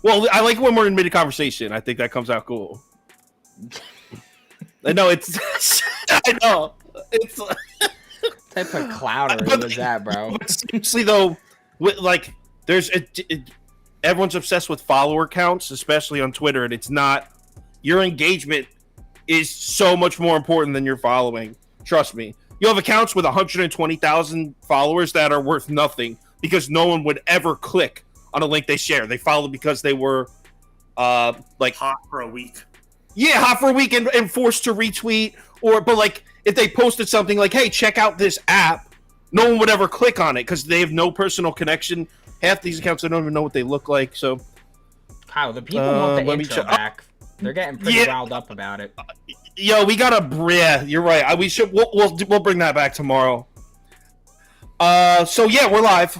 Well, I like when we're in mid-conversation. I think that comes out cool. I know it's. I know it's. Type of clouder was that, bro? Seriously though, there's everyone's obsessed with follower counts, especially on Twitter, and it's not. Your engagement is so much more important than your following. Trust me. You have accounts with 120,000 followers that are worth nothing because no one would ever click on a link they share. They followed because they were hot for a week. Yeah, hot for a week and forced to retweet but if they posted something like, hey, check out this app, no one would ever click on it because they have no personal connection. Half these accounts I don't even know what they look like. So Kyle, the people want the intro back. They're getting pretty riled up about it. Yo, we gotta you're right. We'll bring that back tomorrow. So yeah, we're live.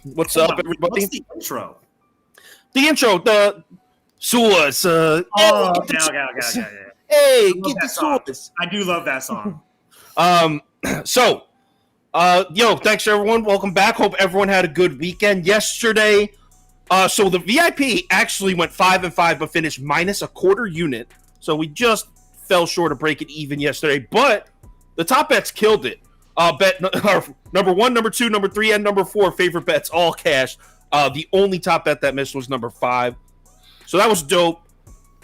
What's up, everybody? What's the intro? The intro, the source. Okay. Hey, get the source. I do love that song. Thanks everyone. Welcome back. Hope everyone had a good weekend yesterday. So the VIP actually went 5-5, but finished minus a quarter unit. So we just fell short of breaking even yesterday, but the top bets killed it. Bet number 1, number 2, number 3, and number 4 favorite bets all cashed. The only top bet that missed was number 5. So that was dope.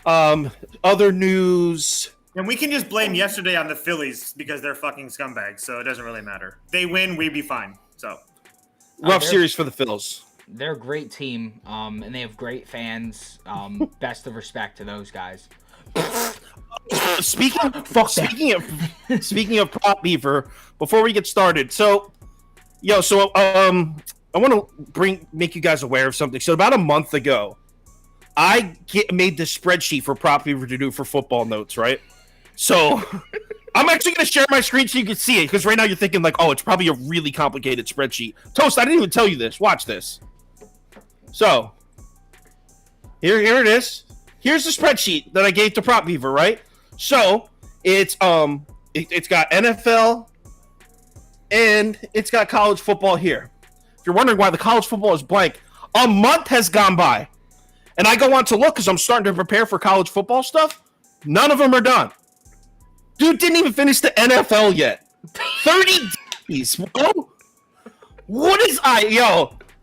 Other news. And we can just blame yesterday on the Phillies because they're fucking scumbags, so it doesn't really matter. They win, we'd be fine. So rough series for the Phils. They're a great team, and they have great fans. Best of respect to those guys. Speaking of Prop Beaver, before we get started, I want to make you guys aware of something. So about a month ago, I made this spreadsheet for Prop Beaver to do for football notes, right? So I'm actually going to share my screen so you can see it, because right now you're thinking like, oh, it's probably a really complicated spreadsheet. Toast, I didn't even tell you this. Watch this. So here it is. Here's the spreadsheet that I gave to Prop Beaver, right? So it's got NFL and it's got college football here. If you're wondering why the college football is blank, a month has gone by. And I go on to look because I'm starting to prepare for college football stuff. None of them are done. Dude didn't even finish the NFL yet. 30 days, bro. What is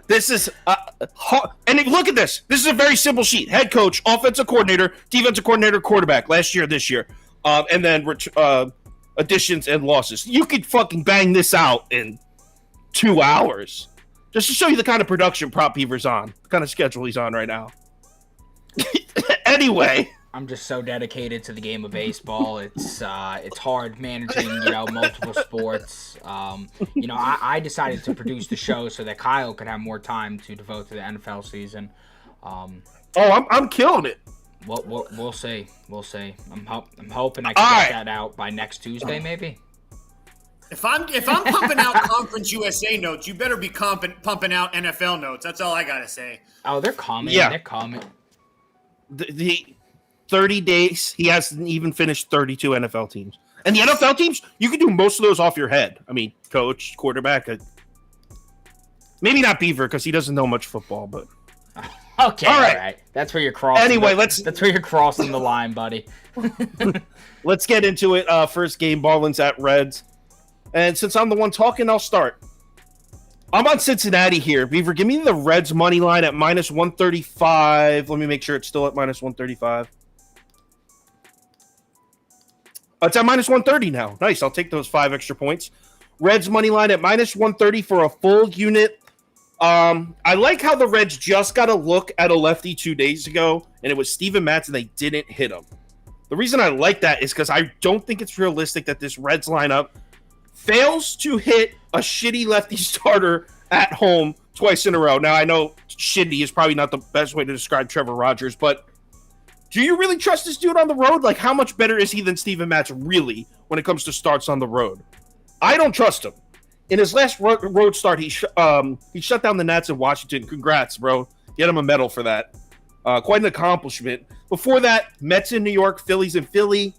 this is hard. And look at this. This is a very simple sheet. Head coach, offensive coordinator, defensive coordinator, quarterback. Last year, this year. And then additions and losses. You could fucking bang this out in 2 hours. Just to show you the kind of production Prop Beaver's on. The kind of schedule he's on right now. Anyway. I'm just so dedicated to the game of baseball. It's hard managing, multiple sports. I decided to produce the show so that Kyle could have more time to devote to the NFL season. I'm killing it. We'll see. We'll see. I'm hoping I can get that out by next Tuesday, maybe. If I'm pumping out Conference USA notes, you better be pumping out NFL notes. That's all I gotta say. Oh, they're coming. Yeah. They're coming. The 30 days, he hasn't even finished 32 NFL teams. And the NFL teams, you can do most of those off your head. I mean, coach, quarterback. Maybe not Beaver because he doesn't know much football, but. Okay, all right. That's where you're crossing. Anyway, that's where you're crossing the line, buddy. Let's get into it. First game, Marlins at Reds. And since I'm the one talking, I'll start. I'm on Cincinnati here. Beaver, give me the Reds money line at minus 135. Let me make sure it's still at minus 135. It's at minus 130 now. Nice. I'll take those 5 extra points. Reds money line at minus 130 for a full unit. I like how the Reds just got a look at a lefty 2 days ago, and it was Steven Matz, and they didn't hit him. The reason I like that is because I don't think it's realistic that this Reds lineup fails to hit a shitty lefty starter at home twice in a row. Now, I know shitty is probably not the best way to describe Trevor Rogers, but do you really trust this dude on the road? Like, how much better is he than Steven Matz really when it comes to starts on the road? I don't trust him. In his last road start, he shut down the Nats in Washington. Congrats, bro. Get him a medal for that. Quite an accomplishment. Before that, Mets in New York, Phillies in Philly,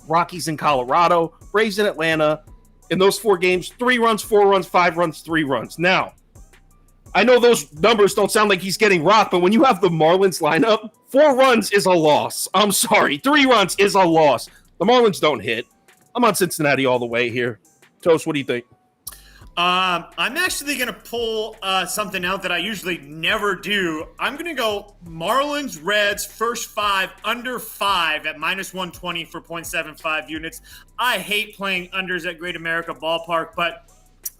Rockies in Colorado, Braves in Atlanta. In those 4 games, 3 runs, 4 runs, 5 runs, 3 runs. Now, I know those numbers don't sound like he's getting rocked, but when you have the Marlins lineup, 4 runs is a loss. I'm sorry, 3 runs is a loss. The Marlins don't hit. I'm on Cincinnati all the way here. Toast, what do you think? I'm actually going to pull something out that I usually never do. I'm going to go Marlins, Reds, first 5, under 5 at -120 for 0.75 units. I hate playing unders at Great America Ballpark, but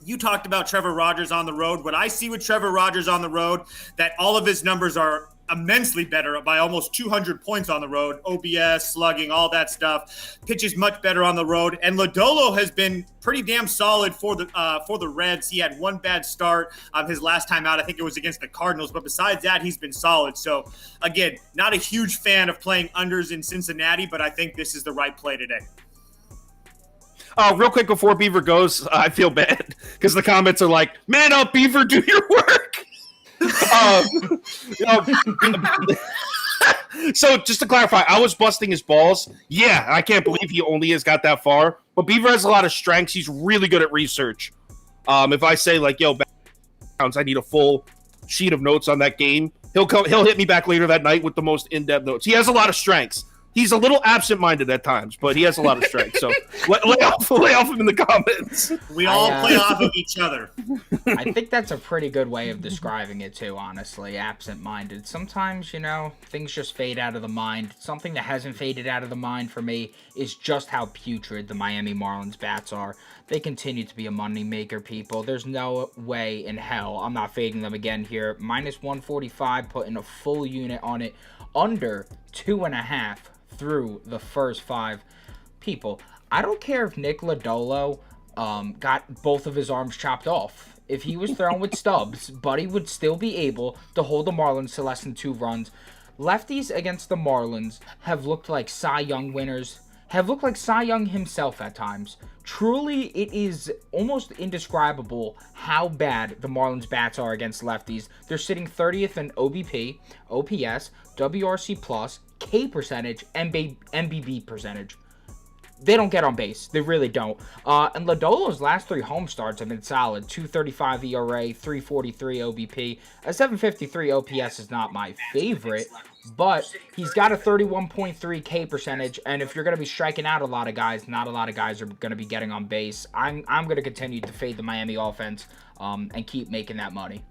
you talked about Trevor Rogers on the road. What I see with Trevor Rogers on the road, that all of his numbers are immensely better by almost 200 points on the road. OBS, slugging, all that stuff. Pitches much better on the road. And Lodolo has been pretty damn solid for the Reds. He had one bad start his last time out. I think it was against the Cardinals. But besides that, he's been solid. So, again, not a huge fan of playing unders in Cincinnati, but I think this is the right play today. Real quick before Beaver goes, I feel bad because the comments are like, man up, Beaver, do your work. So just to clarify, I was busting his balls. Yeah, I can't believe he only has got that far. But Beaver has a lot of strengths. He's really good at research. If I say like, yo, I need a full sheet of notes on that game, he'll hit me back later that night with the most in-depth notes. He has a lot of strengths. He's a little absent-minded at times, but he has a lot of strength. So lay off him in the comments. We all play off of each other. I think that's a pretty good way of describing it, too, honestly. Absent-minded. Sometimes, things just fade out of the mind. Something that hasn't faded out of the mind for me is just how putrid the Miami Marlins bats are. They continue to be a money maker, people. There's no way in hell I'm not fading them again here. -145, putting a full unit on it. Under 2.5 through the first 5. People, I don't care if Nick Lodolo got both of his arms chopped off. If he was thrown with stubs, Buddy would still be able to hold the Marlins to less than 2 runs. Lefties against the Marlins have looked like Cy Young winners, have looked like Cy Young himself at times. Truly, it is almost indescribable how bad the Marlins bats are against lefties. They're sitting 30th in OBP, OPS, WRC+, K percentage, and MBB percentage. They don't get on base. They really don't. And Lodolo's last 3 home starts have been solid. 2.35 ERA, 3.43 OBP. A 7.53 OPS is not my favorite, but he's got a 31.3 K percentage, and if you're going to be striking out a lot of guys, not a lot of guys are going to be getting on base. I'm going to continue to fade the Miami offense and keep making that money.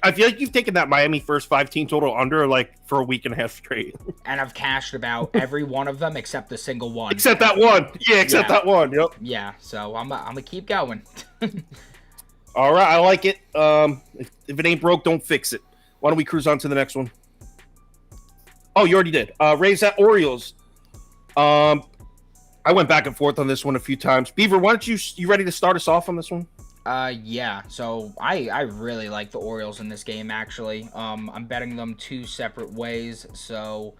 I feel like you've taken that Miami first 5 team total under like for a week and a half straight. And I've cashed about every one of them except the single one. Except that one. Yeah, except that one. Yep. Yeah, so I'm going to keep going. All right, I like it. If it ain't broke, don't fix it. Why don't we cruise on to the next one? Oh, you already did. Rays at Orioles. I went back and forth on this one a few times. Beaver, why don't you ready to start us off on this one? Yeah, so I really like the Orioles in this game, actually. I'm betting them 2 separate ways. So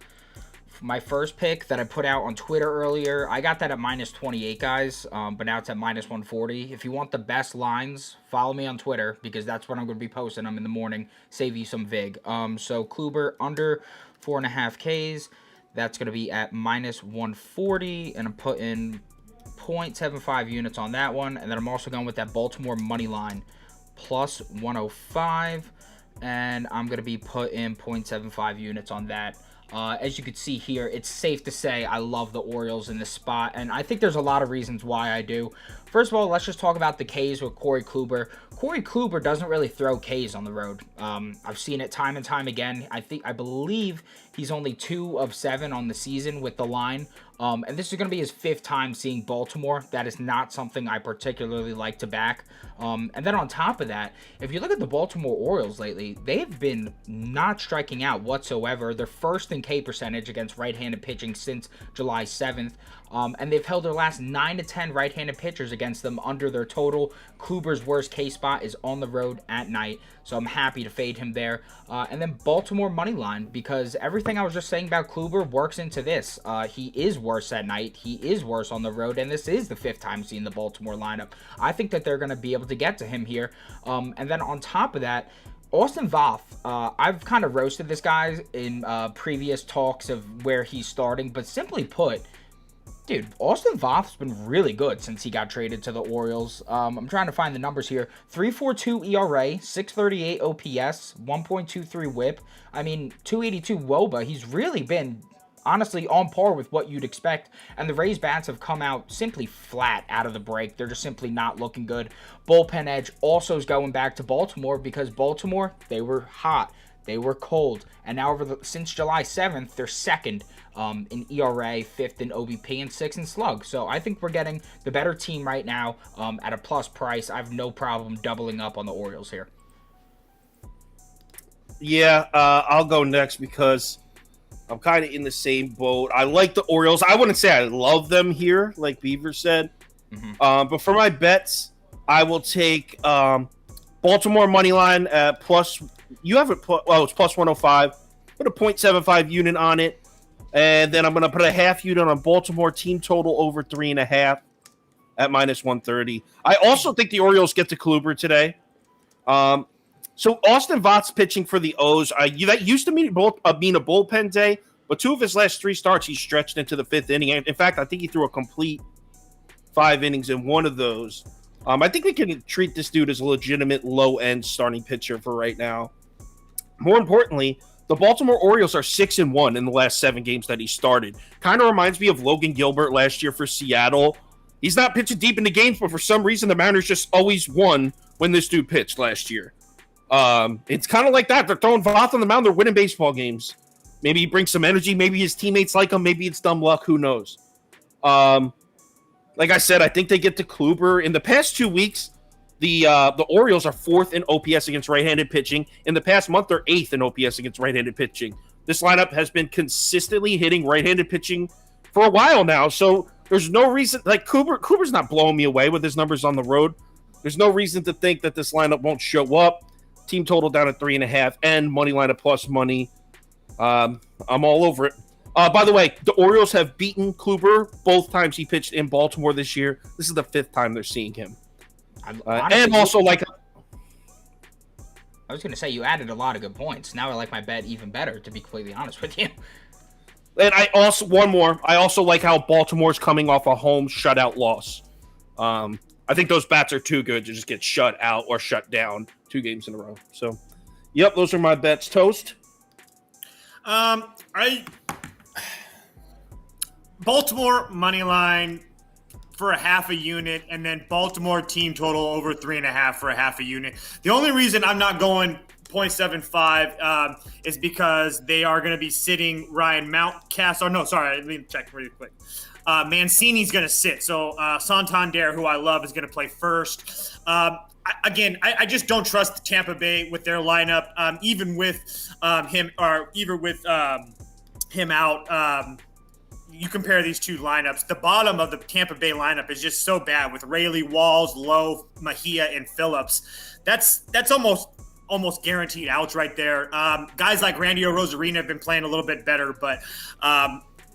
my first pick that I put out on Twitter earlier, I got that at -28, guys, but now it's at -140. If you want the best lines, follow me on Twitter, because that's when I'm going to be posting them in the morning, save you some vig. So Kluber under 4.5 Ks, that's going to be at -140, and I'm putting 0.75 units on that one, and then I'm also going with that Baltimore money line +105, and I'm going to be putting 0.75 units on that. As you can see here, it's safe to say I love the Orioles in this spot, and I think there's a lot of reasons why I do. First of all, let's just talk about the Ks with Corey Kluber. Corey Kluber doesn't really throw Ks on the road. I've seen it time and time again. I believe he's only 2 of 7 on the season with the line. And this is going to be his 5th time seeing Baltimore. That is not something I particularly like to back. And then on top of that, if you look at the Baltimore Orioles lately, they've been not striking out whatsoever. They're first in K percentage against right-handed pitching since July 7th. And they've held their last 9 to 10 right-handed pitchers against them under their total. Kluber's worst K spot is on the road at night, so I'm happy to fade him there. And then Baltimore money line, because everything I was just saying about Kluber works into this. He is worse at night, he is worse on the road, and this is the 5th time seeing the Baltimore lineup. I think that they're going to be able to get to him here. And then on top of that, Austin Voth, I've kind of roasted this guy in previous talks of where he's starting, but simply put, Dude, Austin Voth's been really good since he got traded to the Orioles. I'm trying to find the numbers here. 3.42 ERA, 6.38 OPS, 1.23 WHIP. I mean, 2.82 WOBA. He's really been, honestly, on par with what you'd expect. And the Rays bats have come out simply flat out of the break. They're just simply not looking good. Bullpen edge also is going back to Baltimore because Baltimore, they were hot. They were cold. And now since July 7th, they're second in ERA, fifth in OBP, and sixth in slug. So I think we're getting the better team right now at a plus price. I have no problem doubling up on the Orioles here. Yeah, I'll go next because I'm kind of in the same boat. I like the Orioles. I wouldn't say I love them here, like Beaver said. But for my bets, I will take Baltimore money line at plus. You have it. It's plus 105. Put a 0.75 unit on it, and then I'm going to put a half unit on Baltimore team total over 3.5 at minus 130. I also think the Orioles get to Kluber today. So Austin Voth's pitching for the O's. That used to mean a bullpen day, but 2 of his last 3 starts he stretched into the 5th inning. In fact, I think he threw a complete 5 innings in one of those. I think we can treat this dude as a legitimate low-end starting pitcher for right now. More importantly, the Baltimore Orioles are 6-1 in the last 7 games that he started. Kind of reminds me of Logan Gilbert last year for Seattle. He's not pitching deep into games, but for some reason the Mariners just always won when this dude pitched last year. It's kind of like that. They're throwing Voth on the mound. They're winning baseball games. Maybe he brings some energy. Maybe his teammates like him. Maybe it's dumb luck. Who knows? Like I said, I think they get to Kluber. In the past 2 weeks, the Orioles are 4th in OPS against right-handed pitching. In the past month, they're 8th in OPS against right-handed pitching. This lineup has been consistently hitting right-handed pitching for a while now, so there's no reason. Like Cooper's not blowing me away with his numbers on the road. There's no reason to think that this lineup won't show up. Team total down at 3.5 and money line at plus money. I'm all over it. By the way, the Orioles have beaten Kluber both times he pitched in Baltimore this year. This is the 5th time they're seeing him. And also, I was going to say, you added a lot of good points. Now I like my bet even better, to be completely honest with you. And I also like how Baltimore's coming off a home shutout loss. I think those bats are too good to just get shut out or shut down 2 games in a row. So, yep, those are my bets. Toast? Baltimore money line for a half a unit, and then Baltimore team total over 3.5 for a half a unit. The only reason I'm not going 0.75 is because they are going to be sitting Ryan Mountcastle. No, sorry, let me check really quick. Mancini's going to sit. So Santander, who I love, is going to play first. I just don't trust Tampa Bay with their lineup, even with him out. You compare these 2 lineups. The bottom of the Tampa Bay lineup is just so bad with Rayleigh, Walls, Lowe, Mejia, and Phillips. That's almost guaranteed outs right there. Guys like Randy Arozarena have been playing a little bit better, but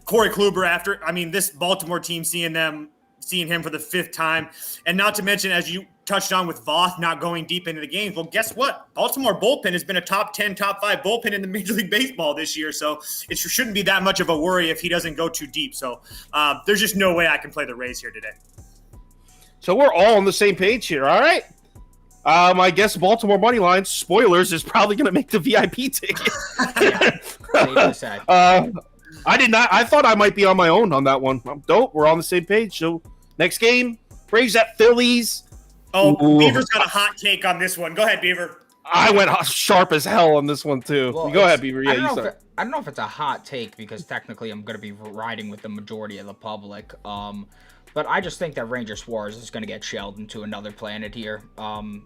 Corey Kluber this Baltimore team seeing him for the 5th time, and not to mention, as you touched on, with Voth not going deep into the games. Well, guess what? Baltimore bullpen has been a top 10, top 5 bullpen in the Major League Baseball this year, so it shouldn't be that much of a worry if he doesn't go too deep. So there's just no way I can play the Rays here today. So we're all on the same page here, all right? I guess Baltimore money line, spoilers, is probably going to make the VIP ticket. I did not. I thought I might be on my own on that one. Dope. We're on the same page. So next game, Braves at Phillies. Oh, ooh. Beaver's got a hot take on this one. Go ahead, Beaver. I went sharp as hell on this one too. Well, go ahead, Beaver. Yeah, I don't know if it's a hot take because technically I'm going to be riding with the majority of the public. But I just think that Ranger Suarez is going to get shelled into another planet here.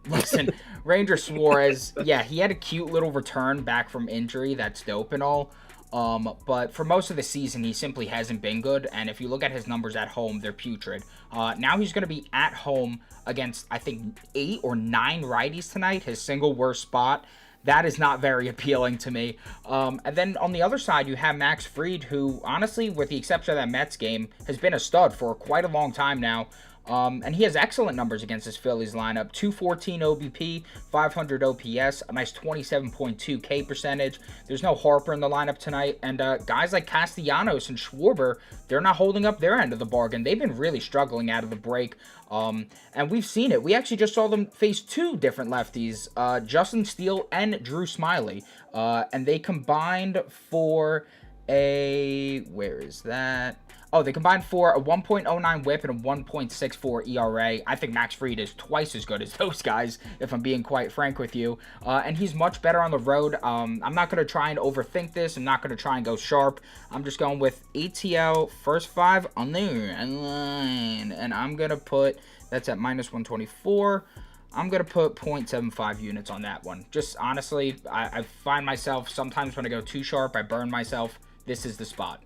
Listen, Ranger Suarez, yeah, he had a cute little return back from injury. That's dope and all. But for most of the season, he simply hasn't been good. And if you look at his numbers at home, they're putrid. Now he's going to be at home against, I think, 8 or 9 righties tonight, his single worst spot. That is not very appealing to me. And then on the other side, you have Max Fried, who, honestly, with the exception of that Mets game, has been a stud for quite a long time now. And he has excellent numbers against this Phillies lineup. 214 OBP, 500 OPS, a nice 27.2 K percentage. There's no Harper in the lineup tonight. And guys like Castellanos and Schwarber, they're not holding up their end of the bargain. They've been really struggling out of the break. And we've seen it. We actually just saw them face two different lefties, Justin Steele and Drew Smiley. And they combined for where is that? Oh, they combined for a 1.09 whip and a 1.64 ERA. I think Max Fried is twice as good as those guys, if I'm being quite frank with you. And he's much better on the road. I'm not going to try and overthink this. I'm not going to try and go sharp. I'm just going with ATL first 5 on the line. And I'm going to put, that's at minus 124. I'm going to put 0.75 units on that one. Just honestly, I find myself sometimes when I go too sharp, I burn myself. This is the spot.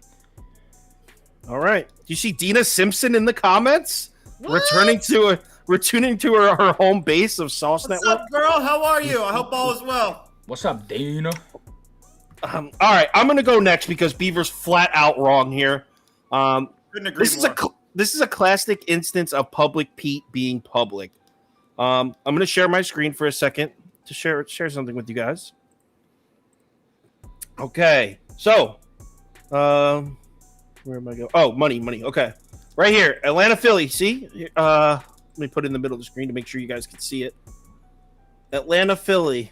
All right. Do you see Dina Simpson in the comments? What? Returning to her home base of Sauce What's Network. up, girl? How are you? I hope all is well. What's up, Dana? All right, I'm gonna go next because Beaver's flat out wrong here. Couldn't agree more. This is a classic instance of public Pete being public. I'm gonna share my screen for a second to share something with you guys. Okay, so where am I going? Oh, money. Okay, right here, Atlanta, Philly. See, let me put it in the middle of the screen to make sure you guys can see it. Atlanta, Philly.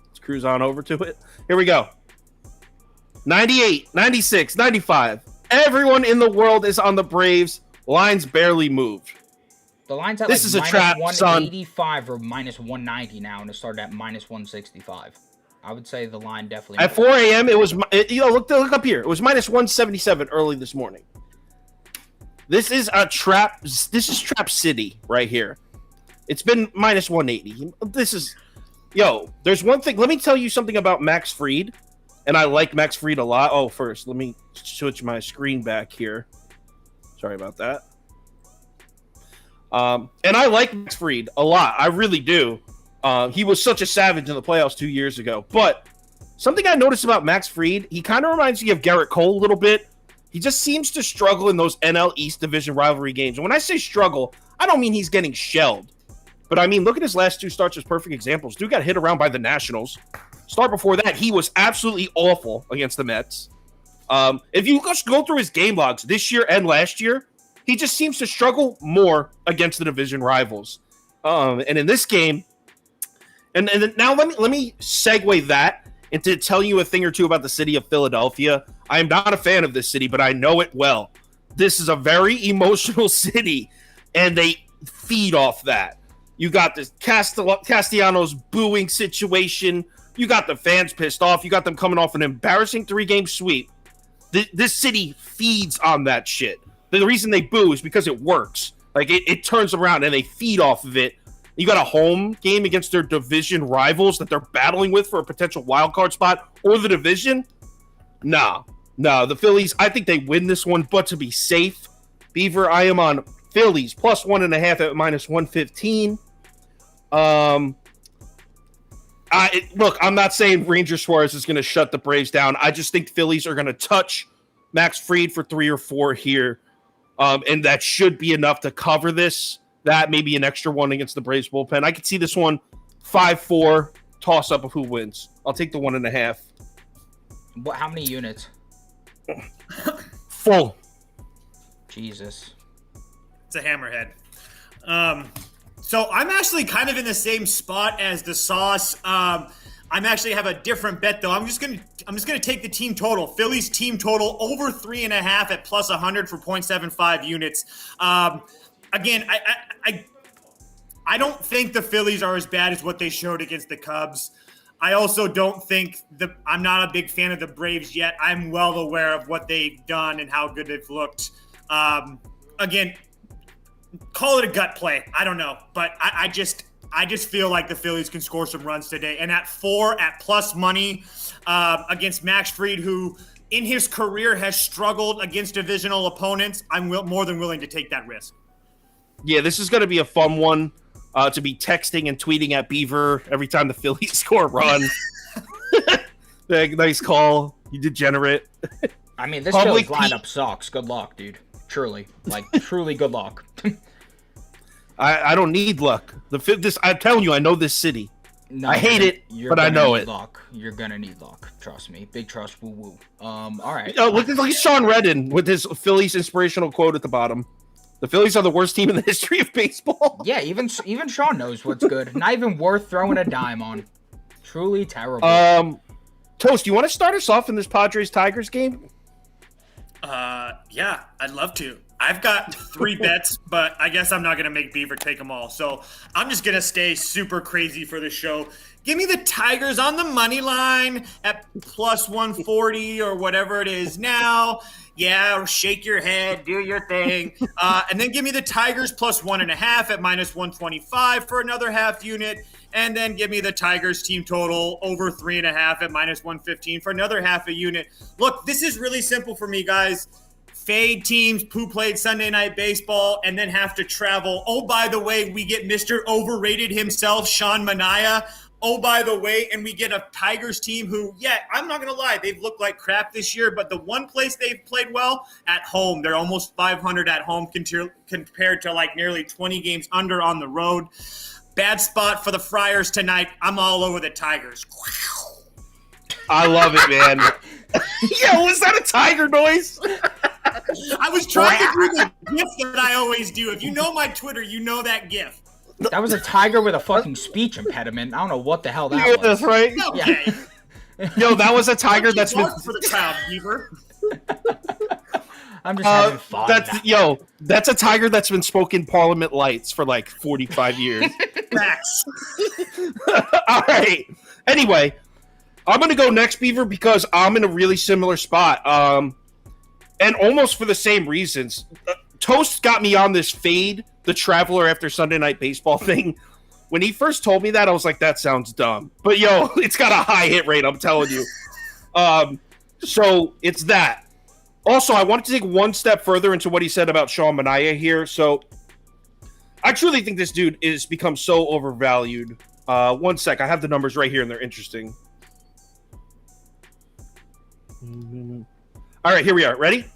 Let's cruise on over to it. Here we go. 98, 96, 95. Everyone in the world is on the Braves. Lines barely moved. The line's at This is a trap, minus son. 185 or minus 190 now, and it started at minus 165. I would say the line definitely. At 4 a.m., it was, look up here. It was minus 177 early this morning. This is a trap. This is Trap City right here. It's been minus 180. There's one thing. Let me tell you something about Max Fried, and I like Max Fried a lot. Oh, first, let me switch my screen back here. Sorry about that. And I like Max Fried a lot. I really do. He was such a savage in the playoffs 2 years ago. But something I noticed about Max Fried, he kind of reminds me of Garrett Cole a little bit. He just seems to struggle in those NL East Division rivalry games. And when I say struggle, I don't mean he's getting shelled. But I mean, look at his last 2 starts as perfect examples. Dude got hit around by the Nationals. Start before that, he was absolutely awful against the Mets. If you just go through his game logs this year and last year, he just seems to struggle more against the division rivals. And in this game, and now let me segue that into tell you a thing or two about the city of Philadelphia. I am not a fan of this city, but I know it well. This is a very emotional city, and they feed off that. You got this Castellanos booing situation. You got the fans pissed off. You got them coming off an embarrassing 3-game sweep. This city feeds on that shit. The reason they boo is because it works. Like, it turns around and they feed off of it. You got a home game against their division rivals that they're battling with for a potential wild card spot or the division. No, the Phillies, I think they win this one, but to be safe, Beaver, I am on Phillies plus 1.5 at minus 115. Look, I'm not saying Ranger Suarez is going to shut the Braves down. I just think Phillies are going to touch Max Fried for 3 or 4 here. And that should be enough to cover this. That maybe an extra one against the Braves bullpen. I could see this one 5-4 toss up of who wins. I'll take the 1.5. How many units? Full. Jesus. It's a hammerhead. So I'm actually kind of in the same spot as the Sauce. I'm actually have a different bet though. I'm just gonna take the team total. Phillies team total over 3.5 at plus 100 for 0.75 units. Again, I don't think the Phillies are as bad as what they showed against the Cubs. I also don't think I'm not a big fan of the Braves yet. I'm well aware of what they've done and how good they've looked. Again, call it a gut play. I don't know, but I just feel like the Phillies can score some runs today. And at 4 at plus money against Max Fried, who in his career has struggled against divisional opponents, I'm more than willing to take that risk. Yeah, this is going to be a fun one to be texting and tweeting at Beaver every time the Phillies score a run. Nice call, you degenerate. I mean, this Phillies lineup sucks. Good luck, dude. Truly, truly good luck. I don't need luck. I'm telling you, I know this city. No, I hate it, but I know it. Luck. You're gonna need luck. Trust me. Big trust. Woo woo. All right. Look at Sean Redden with his Phillies inspirational quote at the bottom. The Phillies are the worst team in the history of baseball. Yeah, even Sean knows what's good. Not even worth throwing a dime on. Truly terrible. Toast, you want to start us off in this Padres-Tigers game? Yeah, I'd love to. I've got 3 bets, but I guess I'm not going to make Beaver take them all. So I'm just going to stay super crazy for the show. Give me the Tigers on the money line at plus 140 or whatever it is now. Yeah, shake your head, do your thing. And then give me the Tigers plus 1.5 at minus 125 for another half unit. And then give me the Tigers team total over 3.5 at minus 115 for another half a unit. Look, this is really simple for me, guys. Fade teams who played Sunday Night Baseball and then have to travel. Oh, by the way, we get Mr. Overrated himself, Sean Manaea. Oh, by the way, and we get a Tigers team who, yeah, I'm not going to lie, they've looked like crap this year, but the one place they've played well, at home. They're almost 500 at home compared to like nearly 20 games under on the road. Bad spot for the Friars tonight. I'm all over the Tigers. I love it, man. Yeah, was that a tiger noise? I was trying to do the gif that I always do. If you know my Twitter, you know that gif. That was a tiger with a fucking speech impediment. I don't know what the hell that yeah, was. That's right. Okay. Yeah. Yo, that was a tiger that's been for the crowd, Beaver. I'm just having fun. That's a tiger that's been smoking Parliament lights for like 45 years. Facts. All right. Anyway, I'm going to go next, Beaver, because I'm in a really similar spot. And almost for the same reasons. Toast got me on this fade the Traveler after Sunday Night Baseball thing. When he first told me that, I was like, that sounds dumb. But, yo, it's got a high hit rate, I'm telling you. So it's that. Also, I wanted to take one step further into what he said about Sean Manaea here. So I truly think this dude is become so overvalued. One sec. I have the numbers right here, and they're interesting. All right, here we are. Ready?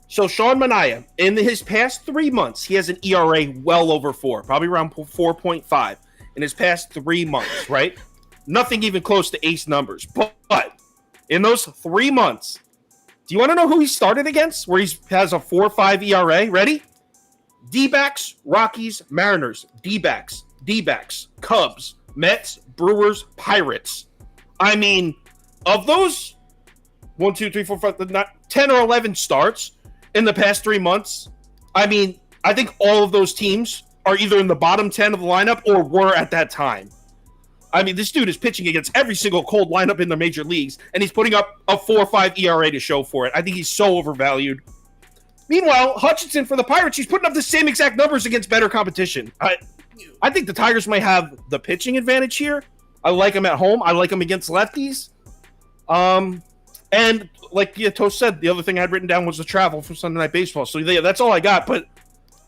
So Sean Manaea, in his past 3 months, he has an ERA well over 4, probably around 4.5 in his past 3 months, right? Nothing even close to ace numbers. But in those 3 months, do you want to know who he started against where he has a 4.5 ERA? Ready? D-backs, Rockies, Mariners, D-backs, Cubs, Mets, Brewers, Pirates. I mean, of those 1, 2, 3, 4, 5, 10 or 11 starts in the past 3 months, I mean, I think all of those teams are either in the bottom 10 of the lineup or were at that time. I mean, this dude is pitching against every single cold lineup in the major leagues, and he's putting up a 4.5 ERA to show for it. I think he's so overvalued. Meanwhile, Hutchinson for the Pirates, he's putting up the same exact numbers against better competition. I think the Tigers might have the pitching advantage here. I like him at home. I like him against lefties. And like Toast said, the other thing I had written down was the travel for Sunday Night Baseball. So yeah, that's all I got. But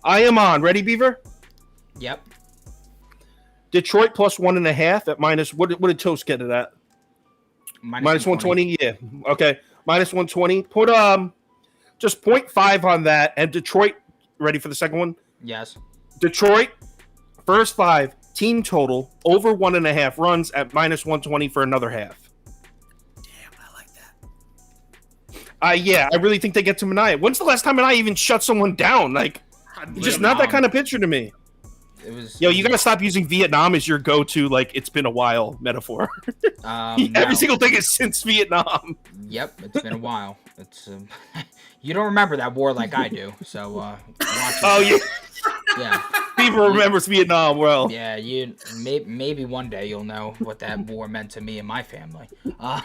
I am on. Ready, Beaver? Yep. Detroit plus 1.5 at minus. What did Toast get it at? Minus 120. Yeah. Okay. Minus 120. Put just 0.5 on that. And Detroit. Ready for the second one? Yes. Detroit first 5 team total over 1.5 runs at minus 120 for another half. Yeah, I really think they get to Manaea. When's the last time Manaea even shut someone down? Like, just not that kind of pitcher to me. You gotta stop using Vietnam as your go-to, like, it's been a while metaphor. Every single thing is since Vietnam. Yep, it's been a while. It's you don't remember that war like I do, so watch it. Yeah. People remembers Vietnam well. Yeah, maybe one day you'll know what that war meant to me and my family. All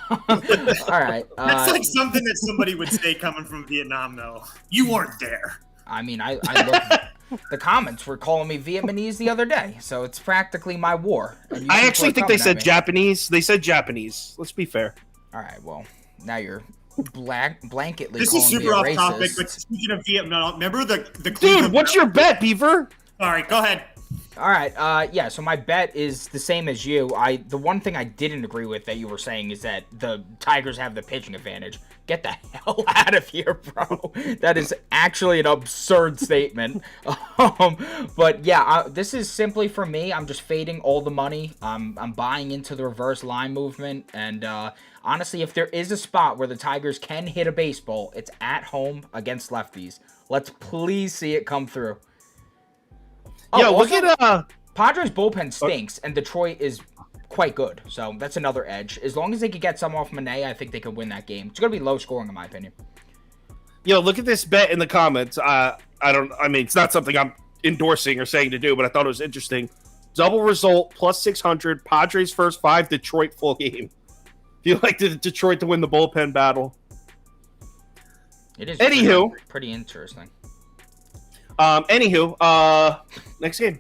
right. That's like something that somebody would say coming from Vietnam, though. You weren't there. I mean, I looked, the comments were calling me Vietnamese the other day, so it's practically my war. I actually think they said Japanese. They said Japanese. Let's be fair. All right, well, now you're blanketly this calling is super me a off racist. Topic, but speaking of Vietnam, remember the Dude, what's your bet, Beaver? All right, go ahead. All right. Yeah. So my bet is the same as you. The one thing I didn't agree with that you were saying is that the Tigers have the pitching advantage. Get the hell out of here, bro. That is actually an absurd statement. But yeah, this is simply for me. I'm just fading all the money. I'm buying into the reverse line movement. And honestly, if there is a spot where the Tigers can hit a baseball, it's at home against lefties. Let's please see it come through. Yeah, look at Padres bullpen stinks, and Detroit is quite good. So that's another edge. As long as they could get some off Manet, I think they could win that game. It's going to be low scoring, in my opinion. Yo, look at this bet in the comments. I mean, it's not something I'm endorsing or saying to do, but I thought it was interesting. Double result, plus 600, Padres first 5, Detroit full game. Do you like Detroit to win the bullpen battle? It is pretty interesting. Next game.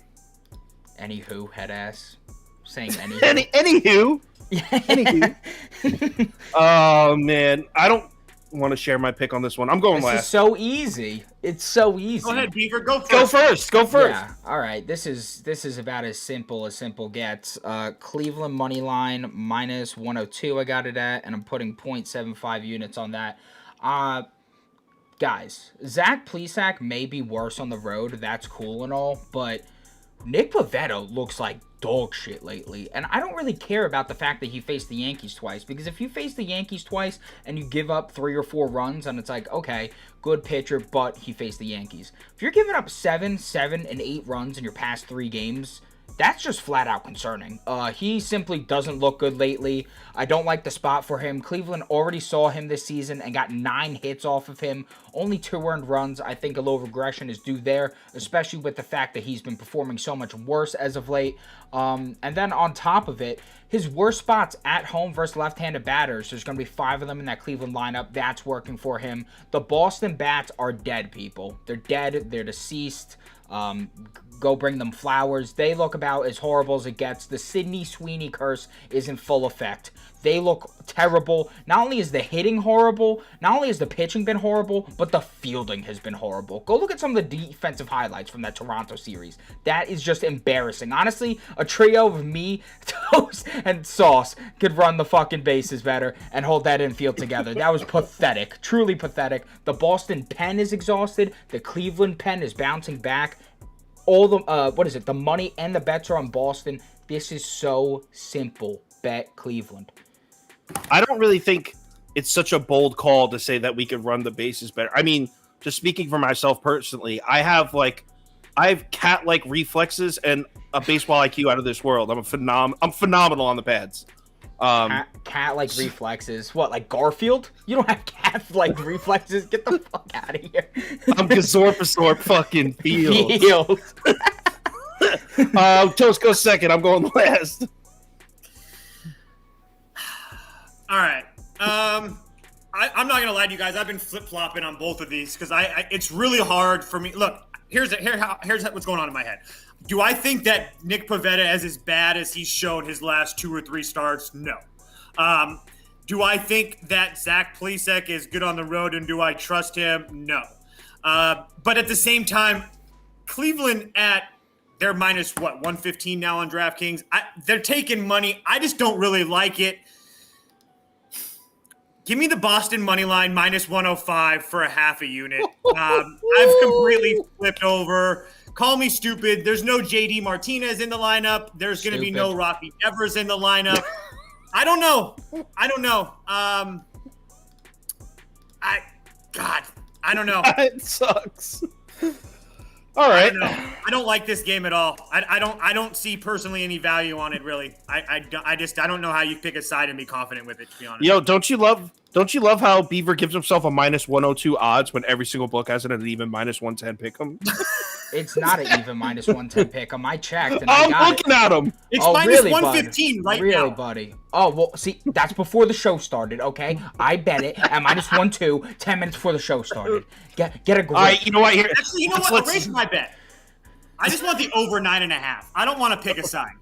Anywho, head ass. Saying anywho. Anywho. Oh, man. I don't want to share my pick on this one. I'm going last. This is so easy. It's so easy. Go ahead, Beaver. Go first. Go first. Yeah. All right. This is about as simple gets. Cleveland money line minus 102. I got it at, and I'm putting 0.75 units on that. Guys, Zach Plesac may be worse on the road. That's cool and all, but Nick Pivetta looks like dog shit lately. And I don't really care about the fact that he faced the Yankees twice, because if you face the Yankees twice and you give up 3 or 4 runs, and it's like, okay, good pitcher, but he faced the Yankees. If you're giving up 7, and 8 runs in your past 3 games, that's just flat out concerning. He simply doesn't look good lately. I don't like the spot for him. Cleveland already saw him this season and got 9 hits off of him. Only 2 earned runs. I think a low regression is due there, especially with the fact that he's been performing so much worse as of late. And then on top of it, his worst spots at home versus left-handed batters. There's going to be 5 of them in that Cleveland lineup. That's working for him. The Boston bats are dead, people. They're dead. They're deceased. Go bring them flowers. They look about as horrible as it gets. The Sidney Sweeney curse is in full effect. They look terrible. Not only is the hitting horrible, not only has the pitching been horrible, but the fielding has been horrible. Go look at some of the defensive highlights from that Toronto series. That is just embarrassing. Honestly, a trio of me, Toast, and Sauce could run the fucking bases better and hold that infield together. That was pathetic. Truly pathetic. The Boston pen is exhausted. The Cleveland pen is bouncing back. All the, the money and the bets are on Boston. This is so simple. Bet Cleveland. I don't really think it's such a bold call to say that we could run the bases better. I mean, just speaking for myself personally, I have cat-like reflexes and a baseball IQ out of this world. I'm phenomenal on the pads. Cat-like reflexes. What, like Garfield? You don't have cat-like reflexes. Get the fuck out of here. I'm Gazorpasaur fucking Fields. Toast goes second. I'm going last. All right. I'm not gonna lie to you guys. I've been flip-flopping on both of these because it's really hard for me. Look, here's what's going on in my head. Do I think that Nick Pivetta is as bad as he's shown his last 2 or 3 starts? No. Do I think that Zach Plesac is good on the road, and do I trust him? No. But at the same time, Cleveland they're minus 115 now on DraftKings. They're taking money. I just don't really like it. Give me the Boston money line minus 105 for a half a unit. I've completely flipped over. Call me stupid. There's no JD Martinez in the lineup. There's going to be no Rocky Devers in the lineup. I don't know. I don't know. It sucks. All right. I don't like this game at all. I don't see personally any value on it, really. I don't know how you pick a side and be confident with it, to be honest. Yo, don't you love how Beaver gives himself a minus 102 odds when every single book has an even minus 110 pick 'em? It's not an even minus 110 pick 'em. I checked and I'm looking at him. It's minus 115 right now. Really, buddy? Oh, well, see, that's before the show started, okay? I bet it at minus 1-2, 10 minutes before the show started. Get a grip. All right, you know what? Actually, you know what? Erase my bet. I just want the over 9.5. I don't want to pick a side.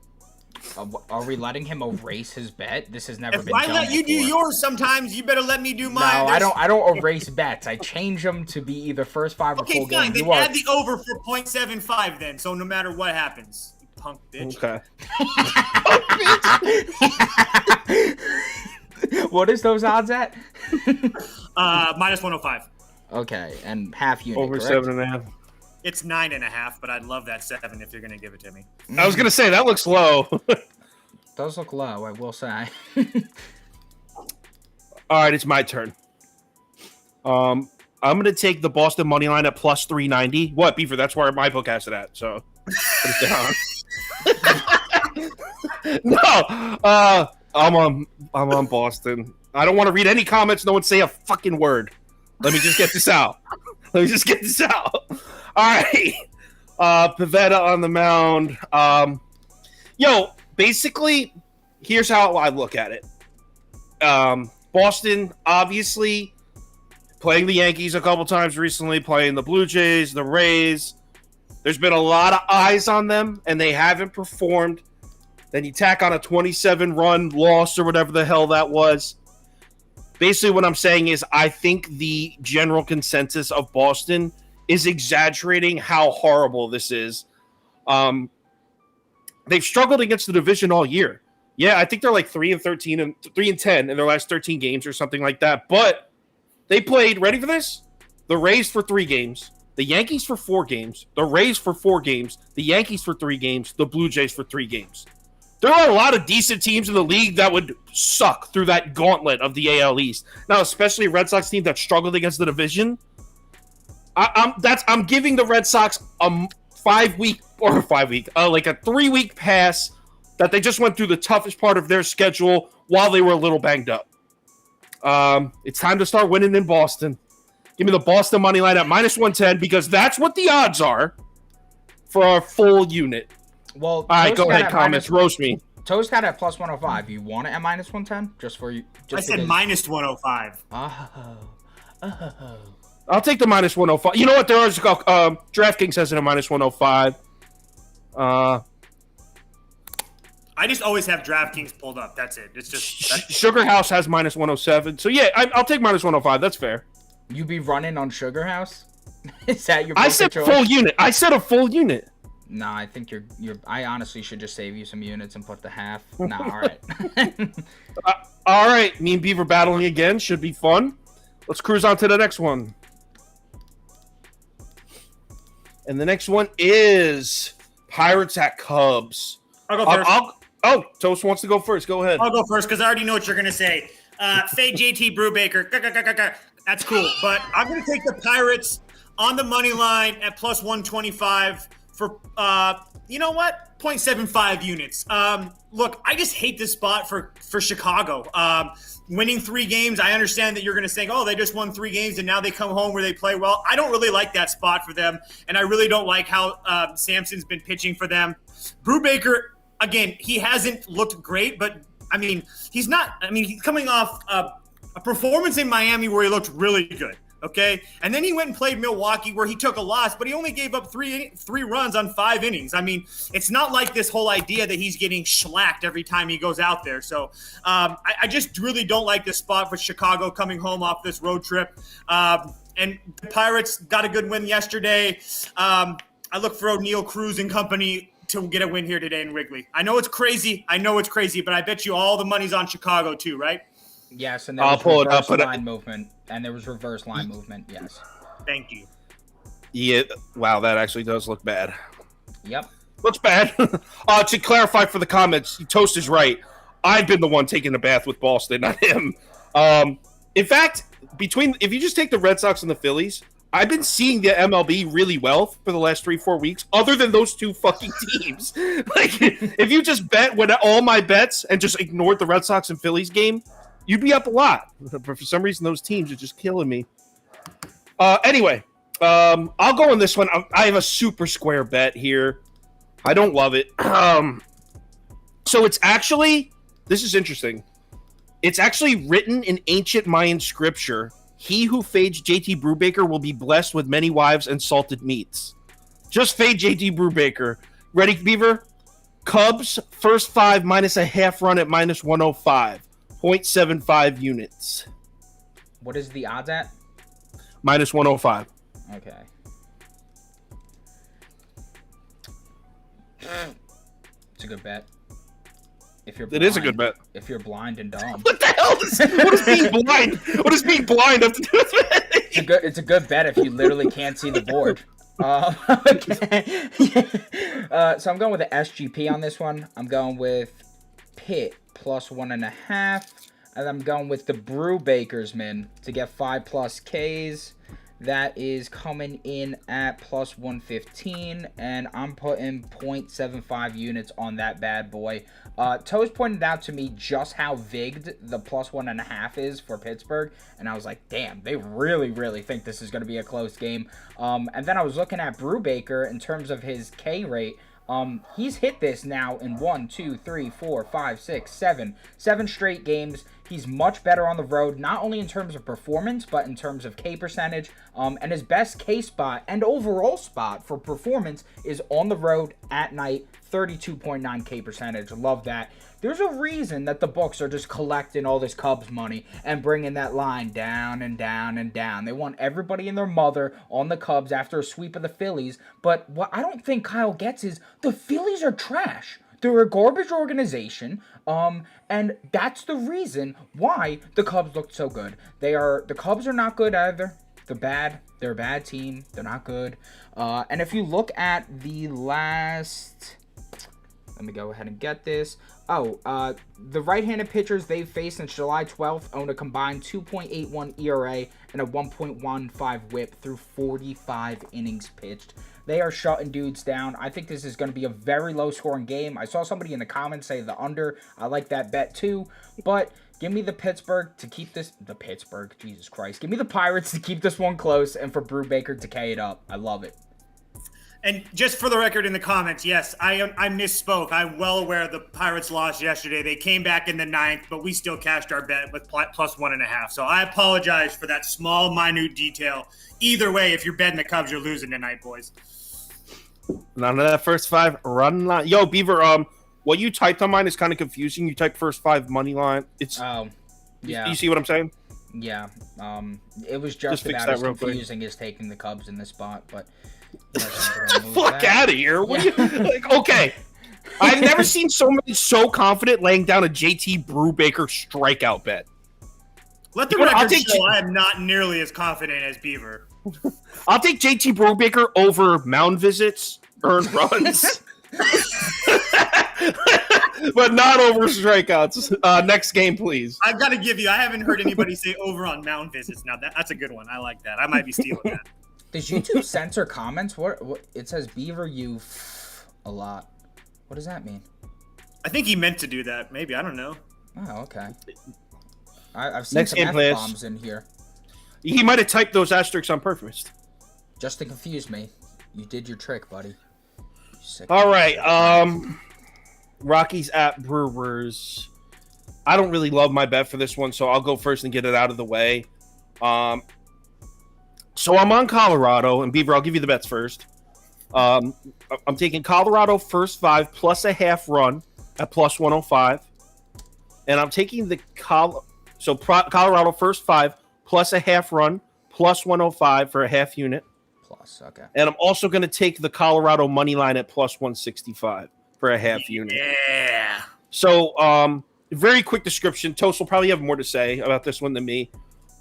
Are we letting him erase his bet? This has never been done. If I let you do yours sometimes, you better let me do mine. No, I don't erase bets. I change them to be either first 5 or full game. Okay, fine. Then add the over for 0.75 then, so no matter what happens. punk bitch. Okay. What is those odds at? Minus 105. Okay, and half unit, Over correct? 7.5. It's 9.5, but I'd love that 7 if you're going to give it to me. I was gonna say that looks low. Does look low, I will say. All right, it's my turn. I'm gonna take the Boston money line at plus 390. What, Beaver? That's where my book has it at. So put it down. No, I'm on Boston. I don't want to read any comments. No one say a fucking word. Let me just get this out. All right. Pivetta on the mound. Basically, here's how I look at it. Boston, obviously, playing the Yankees a couple times recently, playing the Blue Jays, the Rays. There's been a lot of eyes on them, and they haven't performed. Then you tack on a 27-run loss or whatever the hell that was. Basically, what I'm saying is I think the general consensus of Boston is exaggerating how horrible this is. They've struggled against the division all year. Yeah, I think they're like 3-13 and 3-10 in their last 13 games or something like that. But they played, ready for this? The Rays for 3 games, the Yankees for 4 games, the Rays for 4 games, the Yankees for 3 games, the Blue Jays for 3 games. There are a lot of decent teams in the league that would suck through that gauntlet of the AL East. Now, especially a Red Sox team that struggled against the division. I'm giving the Red Sox a 3-week pass that they just went through the toughest part of their schedule while they were a little banged up. It's time to start winning in Boston. Give me the Boston money line at minus 110 because that's what the odds are for our full unit. Well, all right, go ahead, comments. Roast me. Toast had at plus 105. You want it at minus 110? Just for you? I said minus 105. I'll take the minus 105. You know what? There is DraftKings has it at minus 105. I just always have DraftKings pulled up. That's it. It's just Sugar House has minus 107. So yeah, I'll take minus 105. That's fair. You be running on Sugar House? Is that your? I said full unit. I said a full unit. Nah, I think you're. I honestly should just save you some units and put the half. Nah, all right. All right, me and Beaver battling again should be fun. Let's cruise on to the next one. And the next one is Pirates at Cubs. I'll go first. Toast wants to go first. Go ahead. I'll go first because I already know what you're going to say. Fade JT Brubaker. That's cool. But I'm going to take the Pirates on the money line at plus 125 for, you know what? 0.75 units. Look, I just hate this spot for Chicago. Winning 3 games, I understand that you're going to say, oh, they just won 3 games and now they come home where they play well. I don't really like that spot for them, and I really don't like how Sampson's been pitching for them. Brubaker, again, he hasn't looked great, but, he's not – he's coming off a performance in Miami where he looked really good. Okay, and then he went and played Milwaukee where he took a loss, but he only gave up three runs on 5 innings. It's not like this whole idea that he's getting shellacked every time he goes out there. So I just really don't like this spot for Chicago coming home off this road trip. And the Pirates got a good win yesterday. I look for O'Neill Cruz and company to get a win here today in Wrigley. I know it's crazy, but I bet you all the money's on Chicago too, right? Yes, and there was reverse line movement. And there was reverse line movement, yes. Thank you. Yeah, wow, that actually does look bad. Yep. Looks bad. To clarify for the comments, Toast is right. I've been the one taking the bath with Boston, not him. In fact, if you just take the Red Sox and the Phillies, I've been seeing the MLB really well for the last 3-4 weeks, other than those 2 fucking teams. If you just bet with all my bets and just ignored the Red Sox and Phillies game, you'd be up a lot. But for some reason, those teams are just killing me. Anyway, I'll go on this one. I have a super square bet here. I don't love it. So it's actually, this is interesting. It's actually written in ancient Mayan scripture. He who fades JT Brubaker will be blessed with many wives and salted meats. Just fade JT Brubaker. Ready, Beaver? Cubs, first 5 minus a half run at minus 105. 0.75 units. What is the odds at? Minus 105. Okay. It's a good bet. If you're It is a good bet. If you're blind and dumb. What the hell what is being blind? What does being blind have to do with it? It's a good bet if you literally can't see the board. So I'm going with the SGP on this one. I'm going with Pitt plus 1.5. And I'm going with the Brew Bakersman to get 5+ Ks. That is coming in at plus 115, and I'm putting 0.75 units on that bad boy. Toast pointed out to me just how vigged the plus 1.5 is for Pittsburgh, and I was like, damn, they really, really think this is going to be a close game. And then I was looking at Brubaker in terms of his K rate. He's hit this now in 7 straight games. He's much better on the road, not only in terms of performance, but in terms of K percentage. And his best K spot and overall spot for performance is on the road at night, 32.9 K percentage. Love that. There's a reason that the books are just collecting all this Cubs money and bringing that line down and down and down. They want everybody and their mother on the Cubs after a sweep of the Phillies. But what I don't think Kyle gets is the Phillies are trash. They're a garbage organization, and that's the reason why the Cubs looked so good. The Cubs are not good either. They're bad. They're a bad team. They're not good. And if you look at the last, let me go ahead and get this. The right-handed pitchers they've faced since July 12th own a combined 2.81 ERA and a 1.15 WHIP through 45 innings pitched. They are shutting dudes down. I think this is going to be a very low-scoring game. I saw somebody in the comments say the under. I like that bet too. But give me the Pittsburgh to keep this... The Pittsburgh, Jesus Christ. Give me the Pirates to keep this one close and for Brubaker to K it up. I love it. And just for the record in the comments, yes, I misspoke. I'm well aware the Pirates lost yesterday. They came back in the 9th, but we still cashed our bet with plus 1.5. So I apologize for that small, minute detail. Either way, if you're betting the Cubs, you're losing tonight, boys. None of that first 5 run line. Yo, Beaver, what you typed on mine is kind of confusing. You typed first 5 money line. It's yeah. You see what I'm saying? Yeah. It was just about as confusing as taking the Cubs in this spot, but get the fuck out of here. What are you like? Okay. I've never seen somebody so confident laying down a JT Brubaker strikeout bet. Let the record show I am not nearly as confident as Beaver. I'll take JT Brubaker over mound visits, earned runs, but not over strikeouts. Next game, please. I've got to give you, I haven't heard anybody say over on mound visits. Now, that's a good one. I like that. I might be stealing that. Does YouTube censor comments? What it says Beaver you a lot. What does that mean? I think he meant to do that. Maybe. I don't know. Oh, okay. I've seen some F-bombs in here. He might have typed those asterisks on purpose. Just to confuse me. You did your trick, buddy. All right. Rockies at Brewers. I don't really love my bet for this one, so I'll go first and get it out of the way. So I'm on Colorado, and Beaver, I'll give you the bets first. I'm taking Colorado first 5 plus a half run at plus 105. And I'm taking the Colorado first 5 plus a half run plus 105 for a half unit. Plus, okay. And I'm also going to take the Colorado money line at plus 165 for a half unit. Yeah. So, very quick description. Toast will probably have more to say about this one than me.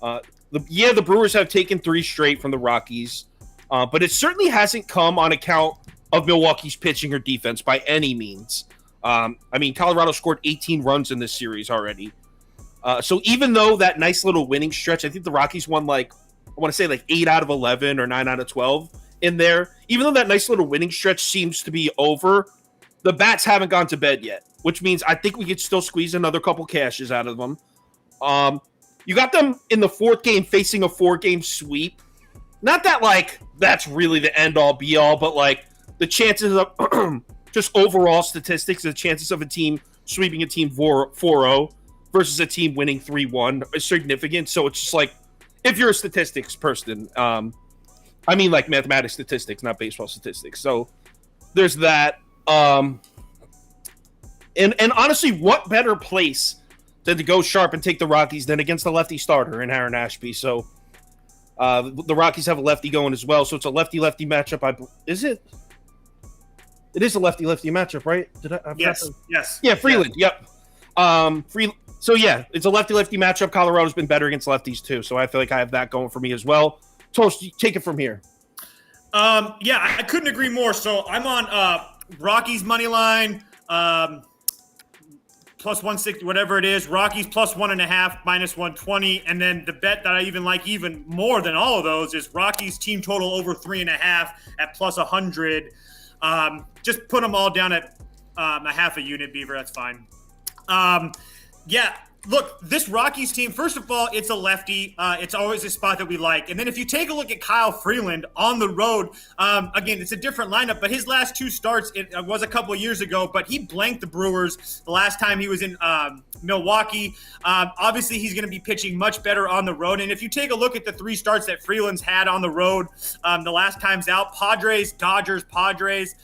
The Brewers have taken 3 straight from the Rockies, but it certainly hasn't come on account of Milwaukee's pitching or defense by any means. Colorado scored 18 runs in this series already. So even though that nice little winning stretch, I think the Rockies won 8 out of 11 or 9 out of 12 in there. Even though that nice little winning stretch seems to be over, the bats haven't gone to bed yet, which means I think we could still squeeze another couple cashes out of them. You got them in the 4th game facing a 4-game sweep. Not that, that's really the end-all, be-all, but, the chances of just overall statistics, the chances of a team sweeping a team 4-0 versus a team winning 3-1 is significant. So it's just if you're a statistics person, mathematics statistics, not baseball statistics. So there's that. And honestly, what better place than to go sharp and take the Rockies than against the lefty starter in Aaron Ashby? So the Rockies have a lefty going as well. So it's a lefty-lefty matchup. Is it? It is a lefty-lefty matchup, right? Yes. Yeah, Freeland. Yep. So yeah, it's a lefty-lefty matchup. Colorado's been better against lefties too, so I feel like I have that going for me as well. Toast, take it from here. Yeah, I couldn't agree more. So I'm on Rockies money line, plus 160, whatever it is. Rockies plus 1.5, minus 120, and then the bet that I even like even more than all of those is Rockies team total over 3.5 at plus 100. Just put them all down at a half a unit, Beaver. That's fine. Yeah, look, this Rockies team, first of all, it's a lefty. It's always a spot that we like. And then if you take a look at Kyle Freeland on the road, again, it's a different lineup, but his last 2 starts, it was a couple of years ago, but he blanked the Brewers the last time he was in Milwaukee. Obviously, he's going to be pitching much better on the road. And if you take a look at the 3 starts that Freeland's had on the road the last times out, Padres, Dodgers, Padres,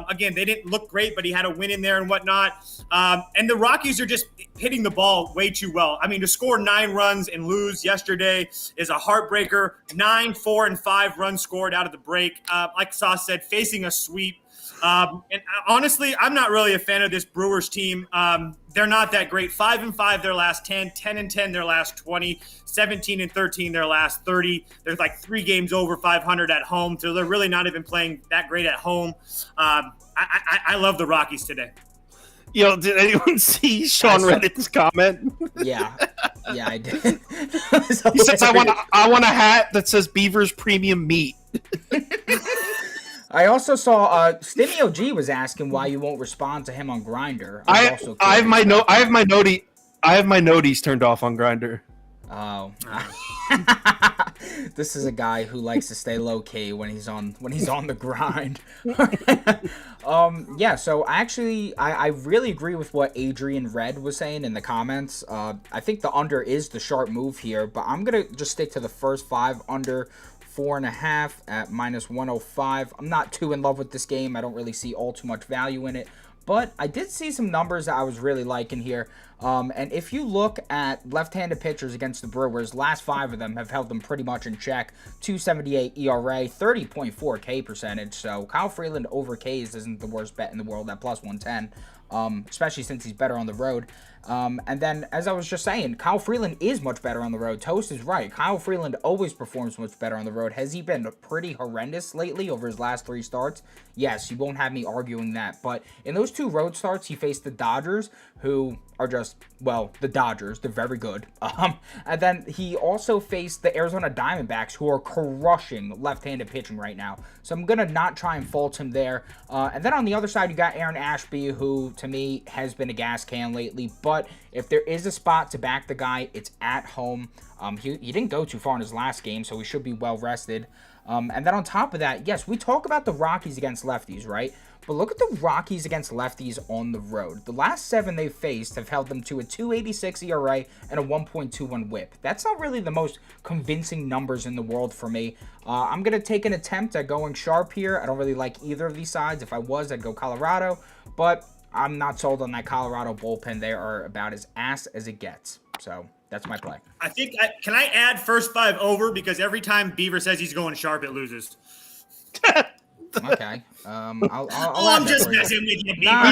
again, they didn't look great, but he had a win in there and whatnot. And the Rockies are just hitting the ball way too well. I mean, to score 9 runs and lose yesterday is a heartbreaker. 9, 4, and 5 runs scored out of the break. Like Sauce said, facing a sweep. And honestly, I'm not really a fan of this Brewers team. They're not that great. 5-5 their last 10, 10-10 their last 20, 17-13 their last 30. There's like 3 games over 500 at home, so they're really not even playing that great at home. I love the Rockies today. Yo, did anyone see Sean Reddit's comment? Yeah, I did. He says, "I want a hat that says Beavers Premium Meat." I also saw Stimmy OG was asking why you won't respond to him on Grindr. I have my noties turned off on Grindr. Oh. This is a guy who likes to stay low key when he's on the grind. Yeah, so actually I really agree with what Adrian Red was saying in the comments. I think the under is the sharp move here, but I'm gonna just stick to the first 5 under 4.5 at minus 105. I'm not too in love with this game. I don't really see all too much value in it. But I did see some numbers that I was really liking here. And if you look at left-handed pitchers against the Brewers, last 5 of them have held them pretty much in check. 2.78 ERA, 30.4 K percentage. So Kyle Freeland over Ks isn't the worst bet in the world at plus 110, especially since he's better on the road. And then, as I was just saying, Kyle Freeland is much better on the road. Toast is right. Kyle Freeland always performs much better on the road. Has he been pretty horrendous lately over his last 3 starts? Yes, you won't have me arguing that. But in those 2 road starts, he faced the Dodgers, who are just, well, the Dodgers. They're very good. And then he also faced the Arizona Diamondbacks, who are crushing left-handed pitching right now. So I'm going to not try and fault him there. And then on the other side, you got Aaron Ashby, who, to me, has been a gas can lately. But if there is a spot to back the guy, it's at home. He didn't go too far in his last game, so he should be well rested. And then on top of that, yes, we talk about the Rockies against lefties, right? But look at the Rockies against lefties on the road. The last 7 they've faced have held them to a 2.86 ERA and a 1.21 whip. That's not really the most convincing numbers in the world for me. I'm going to take an attempt at going sharp here. I don't really like either of these sides. If I was, I'd go Colorado. But I'm not sold on that Colorado bullpen. They are about as ass as it gets. So that's my play. I think can I add first 5 over, because every time Beaver says he's going sharp, it loses. Okay. I'm just messing with you, Beaver.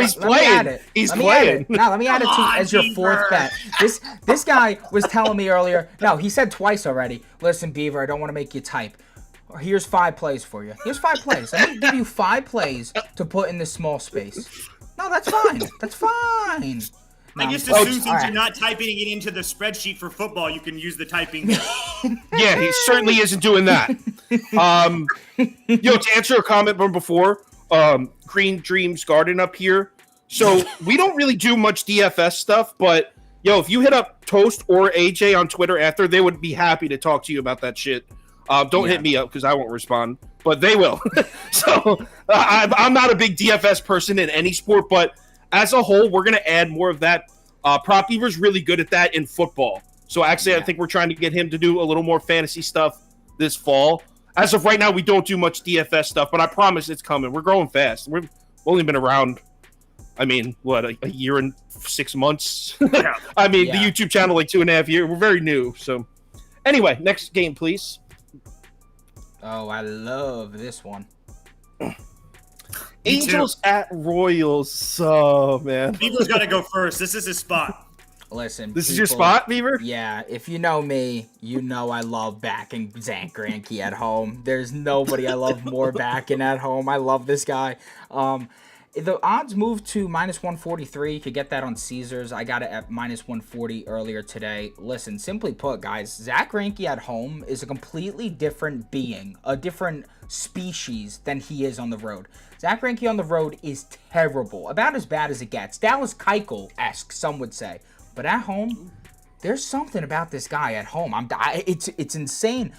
He's playing. He's playing. Now let me add it as your 4th bet. This guy was telling me earlier. No, he said twice already. Listen, Beaver, I don't want to make you type. Here's 5 plays for you. Here's 5 plays. I'm going to give you 5 plays to put in this small space. No, that's fine. That's fine. I just assume since you're not typing it into the spreadsheet for football, you can use the typing. Yeah, he certainly isn't doing that. To answer a comment from before, Green Dreams Garden up here. So we don't really do much DFS stuff, but if you hit up Toast or AJ on Twitter after, they would be happy to talk to you about that shit. Don't hit me up because I won't respond, but they will. So I'm not a big DFS person in any sport, but as a whole, we're going to add more of that. Prop Beaver's really good at that in football. So actually, I think we're trying to get him to do a little more fantasy stuff this fall. As of right now, we don't do much DFS stuff, but I promise it's coming. We're growing fast. We've only been around, a year and 6 months? The YouTube channel, 2.5 years. We're very new. So anyway, next game, please. Oh, I love this one. Angels at Royals. Oh, man. Beaver's got to go first. This is his spot. Listen, This is your spot, Beaver? Yeah, if you know me, you know I love backing Zach Greinke at home. There's nobody I love more backing at home. I love this guy. The odds moved to -143. You could get that on Caesars. I got it at -140 earlier today. Listen, simply put, guys, Zach Greinke at home is a completely different being, a different species than he is on the road. Zach Greinke on the road is terrible, about as bad as it gets. Dallas Keuchel-esque, some would say. But at home, there's something about this guy at home. It's insane.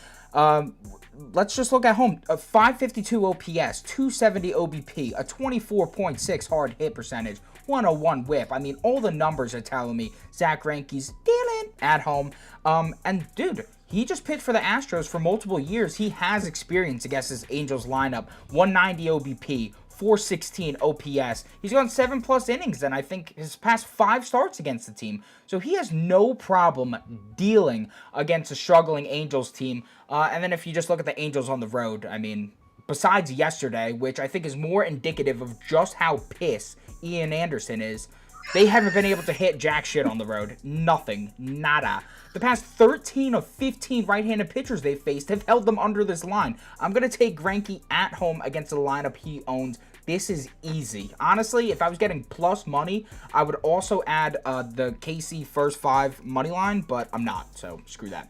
Let's just look at home. A 552 OPS, 270 OBP, a 24.6 hard hit percentage, 101 whip. I mean, all the numbers are telling me Zach Greinke's dealing at home. And dude, he just pitched for the Astros for multiple years. He has experience against his Angels lineup. 190 OBP, 416 OPS. He's gone 7+ innings, and I think his past 5 starts against the team. So he has no problem dealing against a struggling Angels team. And then if you just look at the Angels on the road, I mean, besides yesterday, which I think is more indicative of just how pissed Ian Anderson is, they haven't been able to hit jack shit on the road. Nothing. Nada. The past 13 of 15 right-handed pitchers they've faced have held them under this line. I'm going to take Greinke at home against the lineup he owns. This is easy. Honestly, if I was getting plus money, I would also add the KC first 5 money line, but I'm not, so screw that.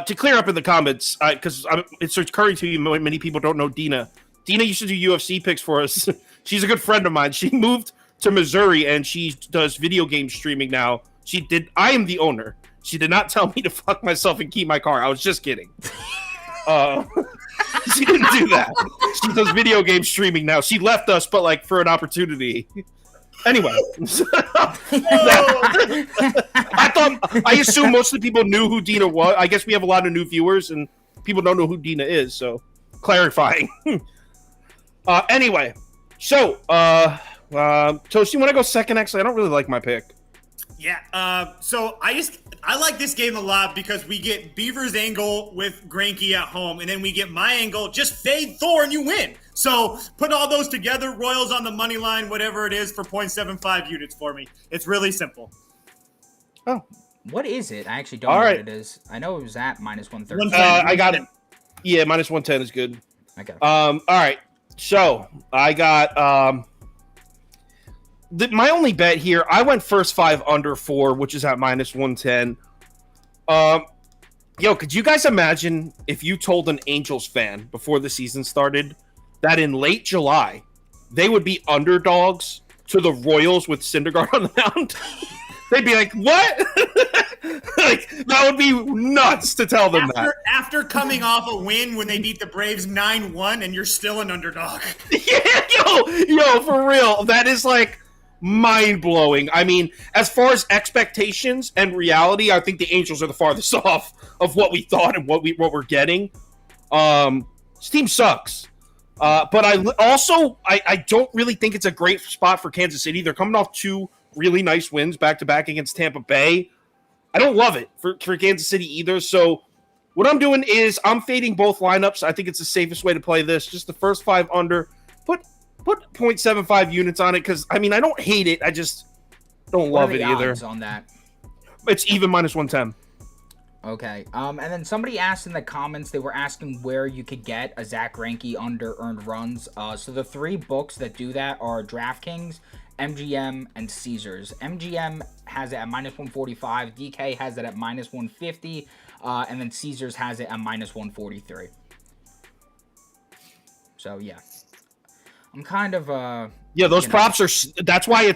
To clear up in the comments, because it's occurring to you, many people don't know Dina. Dina used to do UFC picks for us. She's a good friend of mine. She moved to Missouri, and she does video game streaming now. I am the owner. She did not tell me to fuck myself and keep my car. I was just kidding. She didn't do that. She does video game streaming now. She left us, but like for an opportunity. Anyway, I assume most of the people knew who Dina was. I guess we have a lot of new viewers, and people don't know who Dina is. So, clarifying. Anyway, so Toast, you want to go second? Actually, I don't really like my pick. Yeah, so I like this game a lot because we get Beaver's angle with Greinke at home, and then we get my angle, just fade Thor and you win. So put all those together, Royals on the money line, whatever it is, for 0.75 units for me. It's really simple. Oh. What is it? I actually don't know what it is. I know it was at -130. I got it. Yeah, -110 is good. Okay. All right. So I got my only bet here, I went first 5 under 4, which is at -110. Yo, could you guys imagine if you told an Angels fan before the season started that in late July they would be underdogs to the Royals with Syndergaard on the mound? They'd be like, what? Like, that would be nuts to tell them that. After coming off a win when they beat the Braves 9-1 and you're still an underdog. Yeah, yo, for real. That is like mind-blowing. I mean, as far as expectations and reality, I think the Angels are the farthest off of what we thought and what we're getting. This team sucks. But I don't really think it's a great spot for Kansas City. They're coming off 2 really nice wins back-to-back against Tampa Bay. I don't love it for Kansas City either. So what I'm doing is I'm fading both lineups. I think it's the safest way to play this. Just the first 5 under. Put 0.75 units on it because, I mean, I don't hate it. I just don't love it either. Odds on that? It's even -110. Okay. And then somebody asked in the comments, they were asking where you could get a Zach Greinke under earned runs. So the 3 books that do that are DraftKings, MGM, and Caesars. MGM has it at -145. DK has it at -150. And then Caesars has it at -143. So, yeah. I'm kind of those props are that's why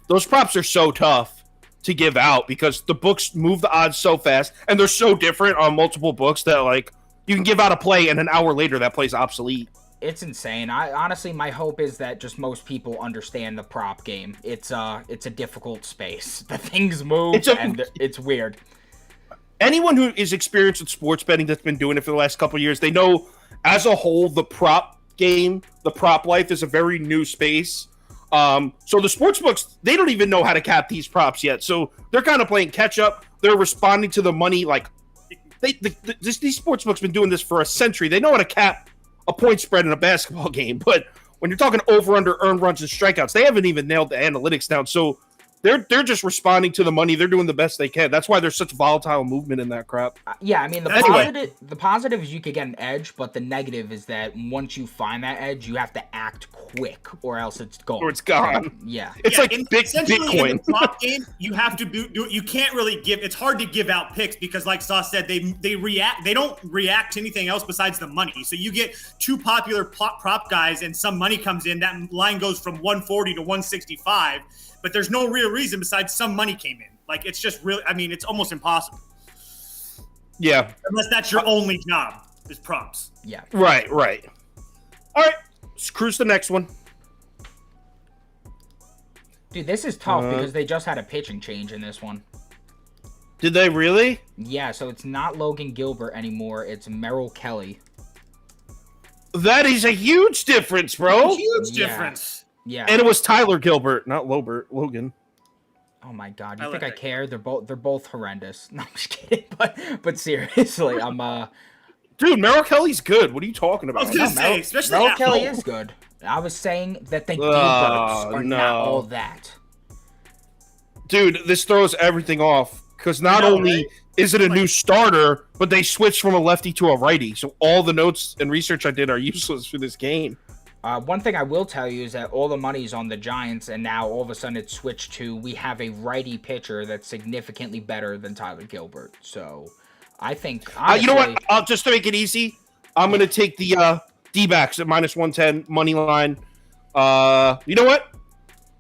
those props are so tough to give out because the books move the odds so fast and they're so different on multiple books that like you can give out a play and an hour later that play's obsolete. It's insane. Honestly, my hope is that just most people understand the prop game. It's a difficult space. The things move and it's weird. Anyone who is experienced with sports betting that's been doing it for the last couple of years, they know as a whole the prop game, the prop life is a very new space. So the sports books, they don't even know how to cap these props yet. So they're kind of playing catch up. They're responding to the money. Like these sports books been doing this for a century. They know how to cap a point spread in a basketball game. But when you're talking over under earned runs and strikeouts, they haven't even nailed the analytics down. So they're just responding to the money. They're doing the best they can. That's why there's such volatile movement in that crap. Yeah, I mean, the positive is you could get an edge, but the negative is that once you find that edge, you have to act quick, or else it's gone. Or it's gone. Yeah, it's like essentially Bitcoin. in the prop game, you have to do. You can't really give. It's hard to give out picks because, like Sauce said, they react. They don't react to anything else besides the money. So you get two popular prop guys, and some money comes in. That line goes from 140 to 165. But there's no real reason besides some money came in. Like, it's just really, I mean, it's almost impossible. Yeah. Unless that's your only job, is props. Yeah. Right. All right. Let's cruise the next one. Dude, this is tough because they just had a pitching change in this one. Did they really? Yeah, so it's not Logan Gilbert anymore. It's Merrill Kelly. That is a huge difference, bro. Huge difference. Yeah. And it was Tyler Gilbert, not Logan. Oh my God! You think I care? They're both horrendous. No, I'm just kidding. But seriously, Dude, Merrill Kelly's good. What are you talking about? I was gonna say, especially Merrill Kelly home. is good. I was saying that the Gilberts are not all that. Dude, this throws everything off because not only is it a new starter, but they switched from a lefty to a righty. So all the notes and research I did are useless for this game. One thing I will tell you is that all the money's on the Giants, and now all of a sudden it's switched to we have a righty pitcher that's significantly better than Tyler Gilbert. So I think, honestly, you know what? Just to make it easy, I'm going to take the D-backs at minus 110 money line. You know what?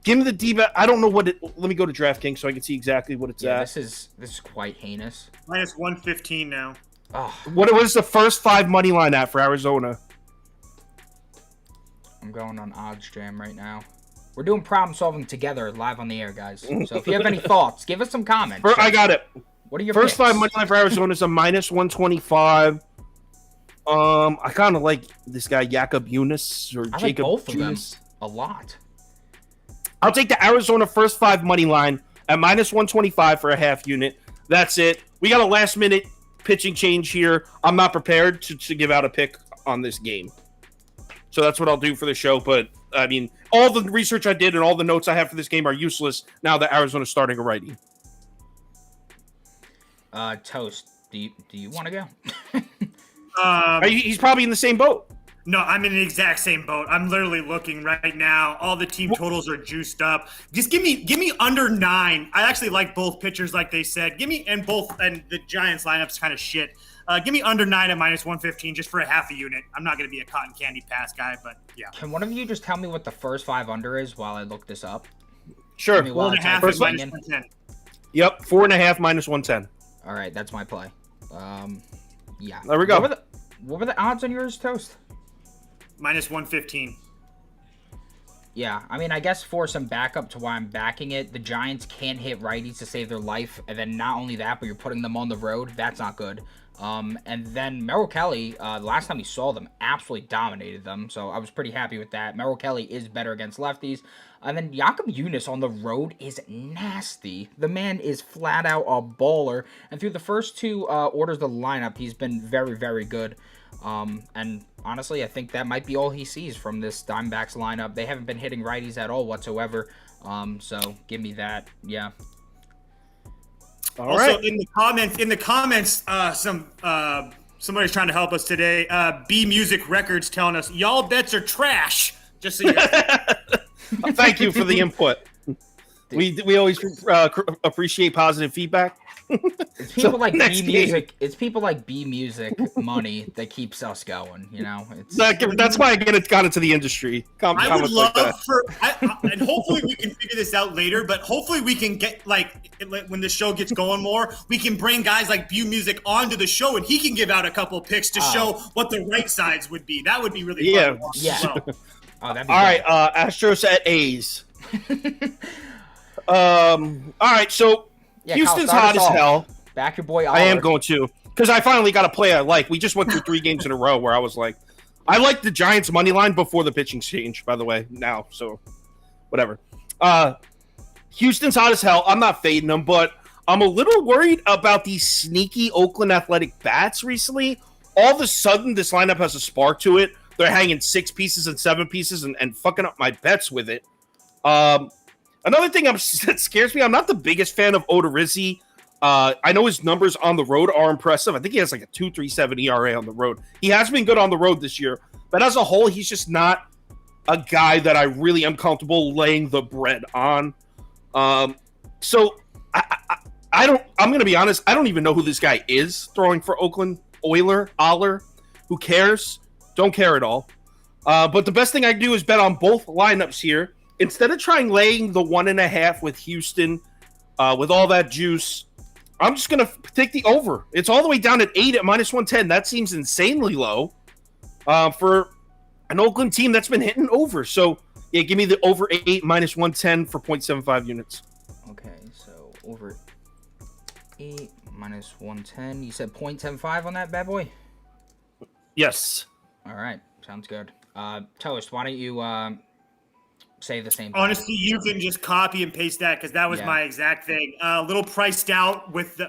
Give me the D-back. I don't know what it. Let me go to DraftKings so I can see exactly what it's at. This is quite heinous. Minus 115 now. Oh, What is the first 5 money line at for Arizona? I'm going on Odds Jam right now. We're doing problem solving together live on the air, guys. So if you have any thoughts, give us some comments. I got it. What are your first picks? 5 money line for Arizona is a minus 125. I kind of like this guy Jakob Eunice or I like Jacob both of them Eunice. a lot. I'll take the Arizona first 5 money line at minus 125 for a half unit. That's it. We got a last minute pitching change here. I'm not prepared to give out a pick on this game. So that's what I'll do for the show. But, I mean, all the research I did and all the notes I have for this game are useless now that Arizona's starting a righty. Toast, do you want to go? He's probably in the same boat. No, I'm in the exact same boat. I'm literally looking right now. All the team totals are juiced up. Just give me under 9. I actually like both pitchers, like they said. And the Giants lineup's kind of shit. Give me under 9 at minus 115 just for a half a unit. I'm not going to be a cotton candy pass guy, but yeah. Can one of you just tell me what the first 5 under is while I look this up? Sure. 4.5 at minus 110. Yep, 4.5 minus 110. All right, that's my play. Yeah. There we go. What were the odds on yours, Toast? Minus 115. Yeah, I mean, I guess for some backup to why I'm backing it, the Giants can't hit righties to save their life, and then not only that, but you're putting them on the road. That's not good. And then Merrill Kelly, last time we saw them, absolutely dominated them, so I was pretty happy with that. Merrill Kelly is better against lefties. And then Jakob Eunice on the road is nasty. The man is flat out a baller, and through the first 2 orders of the lineup, he's been very, very good. And honestly, I think that might be all he sees from this Diamondbacks lineup. They haven't been hitting righties at all whatsoever. So give me that. Yeah. All right. In the comments, somebody's trying to help us today. B Music Records telling us y'all bets are trash. Just so you guys. Thank you for the input. We always appreciate positive feedback. It's people like B Music. It's people like B Music money that keeps us going. You know, that's why I got into the industry. I would love and hopefully we can figure this out later. But hopefully we can get when the show gets going more, we can bring guys like B Music onto the show, and he can give out a couple of picks to show what the right sides would be. That would be really fun to watch. Yeah. Well. All right, Astros at A's. All right, so Houston's hot as hell. Back your boy. I am going to, because I finally got a play I like. We just went through 3 games in a row where I was like, I like the Giants money line before the pitching change, by the way, now, so whatever. Houston's hot as hell. I'm not fading them, but I'm a little worried about these sneaky Oakland Athletic bats recently. All of a sudden, this lineup has a spark to it. they're hanging 6 pieces and 7 pieces and fucking up my bets with it. Another thing that scares me, I'm not the biggest fan of Odorizzi. I know his numbers on the road are impressive. I think he has like a 2.37 ERA on the road. He has been good on the road this year, but as a whole, he's just not a guy that I really am comfortable laying the bread on. So I don't. I'm going to be honest. I don't even know who this guy is throwing for Oakland. Aller. Who cares? Don't care at all. But the best thing I can do is bet on both lineups here. Instead of trying laying the 1.5 with Houston, with all that juice, I'm just going to take the over. It's all the way down at 8 at -110. That seems insanely low for an Oakland team that's been hitting over. So, yeah, give me the over 8 -110 for 0.75 units. Okay, so over 8 -110. You said 0.75 on that bad boy? Yes. All right, sounds good. Toast, why don't you say the same thing? Honestly, you can just copy and paste that because that was my exact thing. A little priced out with the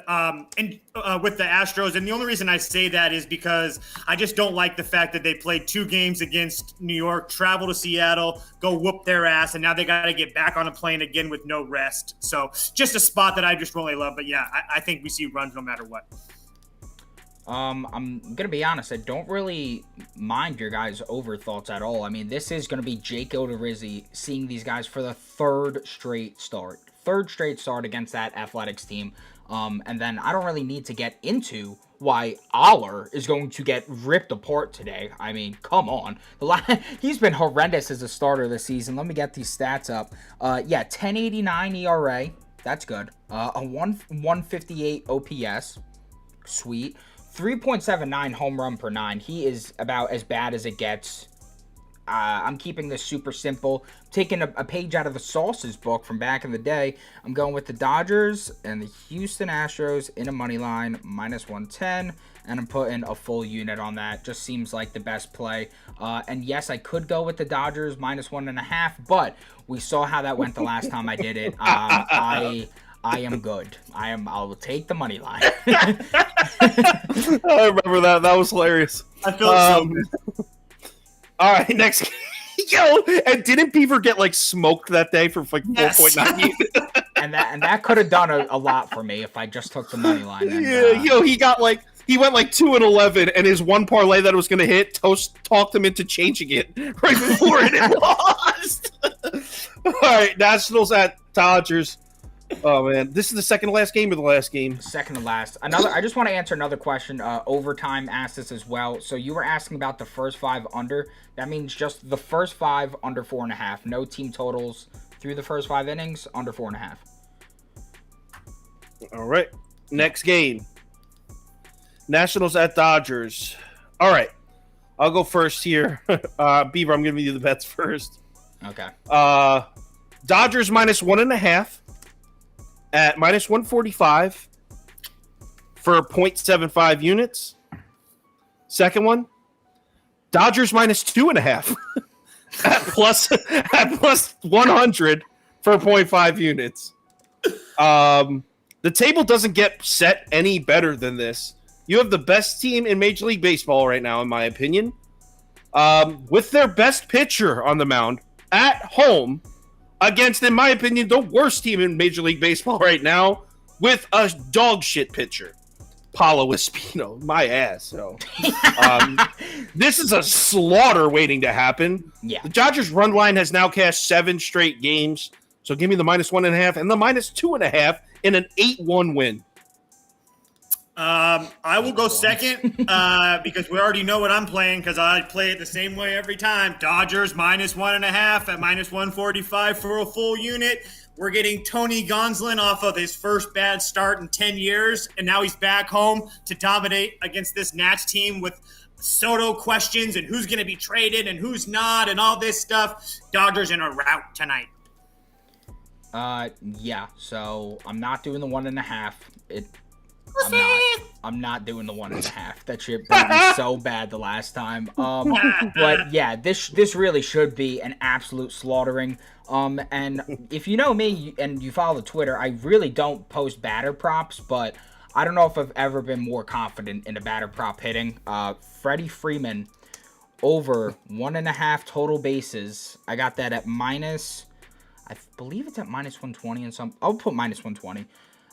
with the Astros, and the only reason I say that is because I just don't like the fact that they played 2 games against New York, travel to Seattle, go whoop their ass, and now they got to get back on a plane again with no rest. So just a spot that I just really love. But yeah, I think we see runs no matter what. I'm gonna be honest, I don't really mind your guys' over thoughts at all. I mean, this is gonna be Jake Odorizzi seeing these guys for the third straight start against that Athletics team. And then I don't really need to get into why Aller is going to get ripped apart today. I mean, come on. He's been horrendous as a starter this season. Let me get these stats up. 10.89 ERA. That's good. A 158 OPS. Sweet. 3.79 home run per 9. He is about as bad as it gets. I'm keeping this super simple. Taking a page out of the Sauces book from back in the day. I'm going with the Dodgers and the Houston Astros in a money line, -110. And I'm putting a full unit on that. Just seems like the best play. And yes, I could go with the Dodgers -1.5, but we saw how that went the last time I did it. I am good. I'll take the money line. I remember that. That was hilarious. I feel so good. All right, next. Yo, and didn't Beaver get like smoked that day for like 4.9? and that could have done a lot for me if I just took the money line. And, he went like 2-11, and his one parlay that was going to hit, Toast talked him into changing it right before it lost. All right, Nationals at Dodgers. Oh man, this is the second to last game or the last game? Second to last. I just want to answer another question. Overtime asked this as well. So you were asking about the first 5 under. That means just the first 5 under 4.5. No team totals through the first 5 innings under 4.5. All right, next game. Nationals at Dodgers. All right, I'll go first here. Beaver, I'm giving you the bets first. Okay. Dodgers -1.5. At -145 for 0.75 units. Second one, Dodgers -2.5 at plus 100 for 0.5 units. The table doesn't get set any better than this. You have the best team in Major League Baseball right now, in my opinion, with their best pitcher on the mound at home. Against, in my opinion, the worst team in Major League Baseball right now with a dog shit pitcher. Paulo Espino, my ass. So, this is a slaughter waiting to happen. Yeah. The Dodgers run line has now cashed 7 straight games. So give me the -1.5 and the -2.5 in an 8-1 win. I will go second because we already know what I'm playing because I play it the same way every time. Dodgers -1.5 at -145 for a full unit. We're getting Tony Gonsolin off of his first bad start in 10 years, and now he's back home to dominate against this Nats team with Soto questions and who's going to be traded and who's not and all this stuff. Dodgers in a rout tonight. Yeah, so I'm not doing the 1.5. I'm not doing the 1.5. That shit burned me so bad the last time. But yeah, this really should be an absolute slaughtering. And if you know me and you follow the Twitter, I really don't post batter props, but I don't know if I've ever been more confident in a batter prop hitting. Freddie Freeman over 1.5 total bases. I got that at minus, I believe it's at minus 120 and some. I'll put minus 120.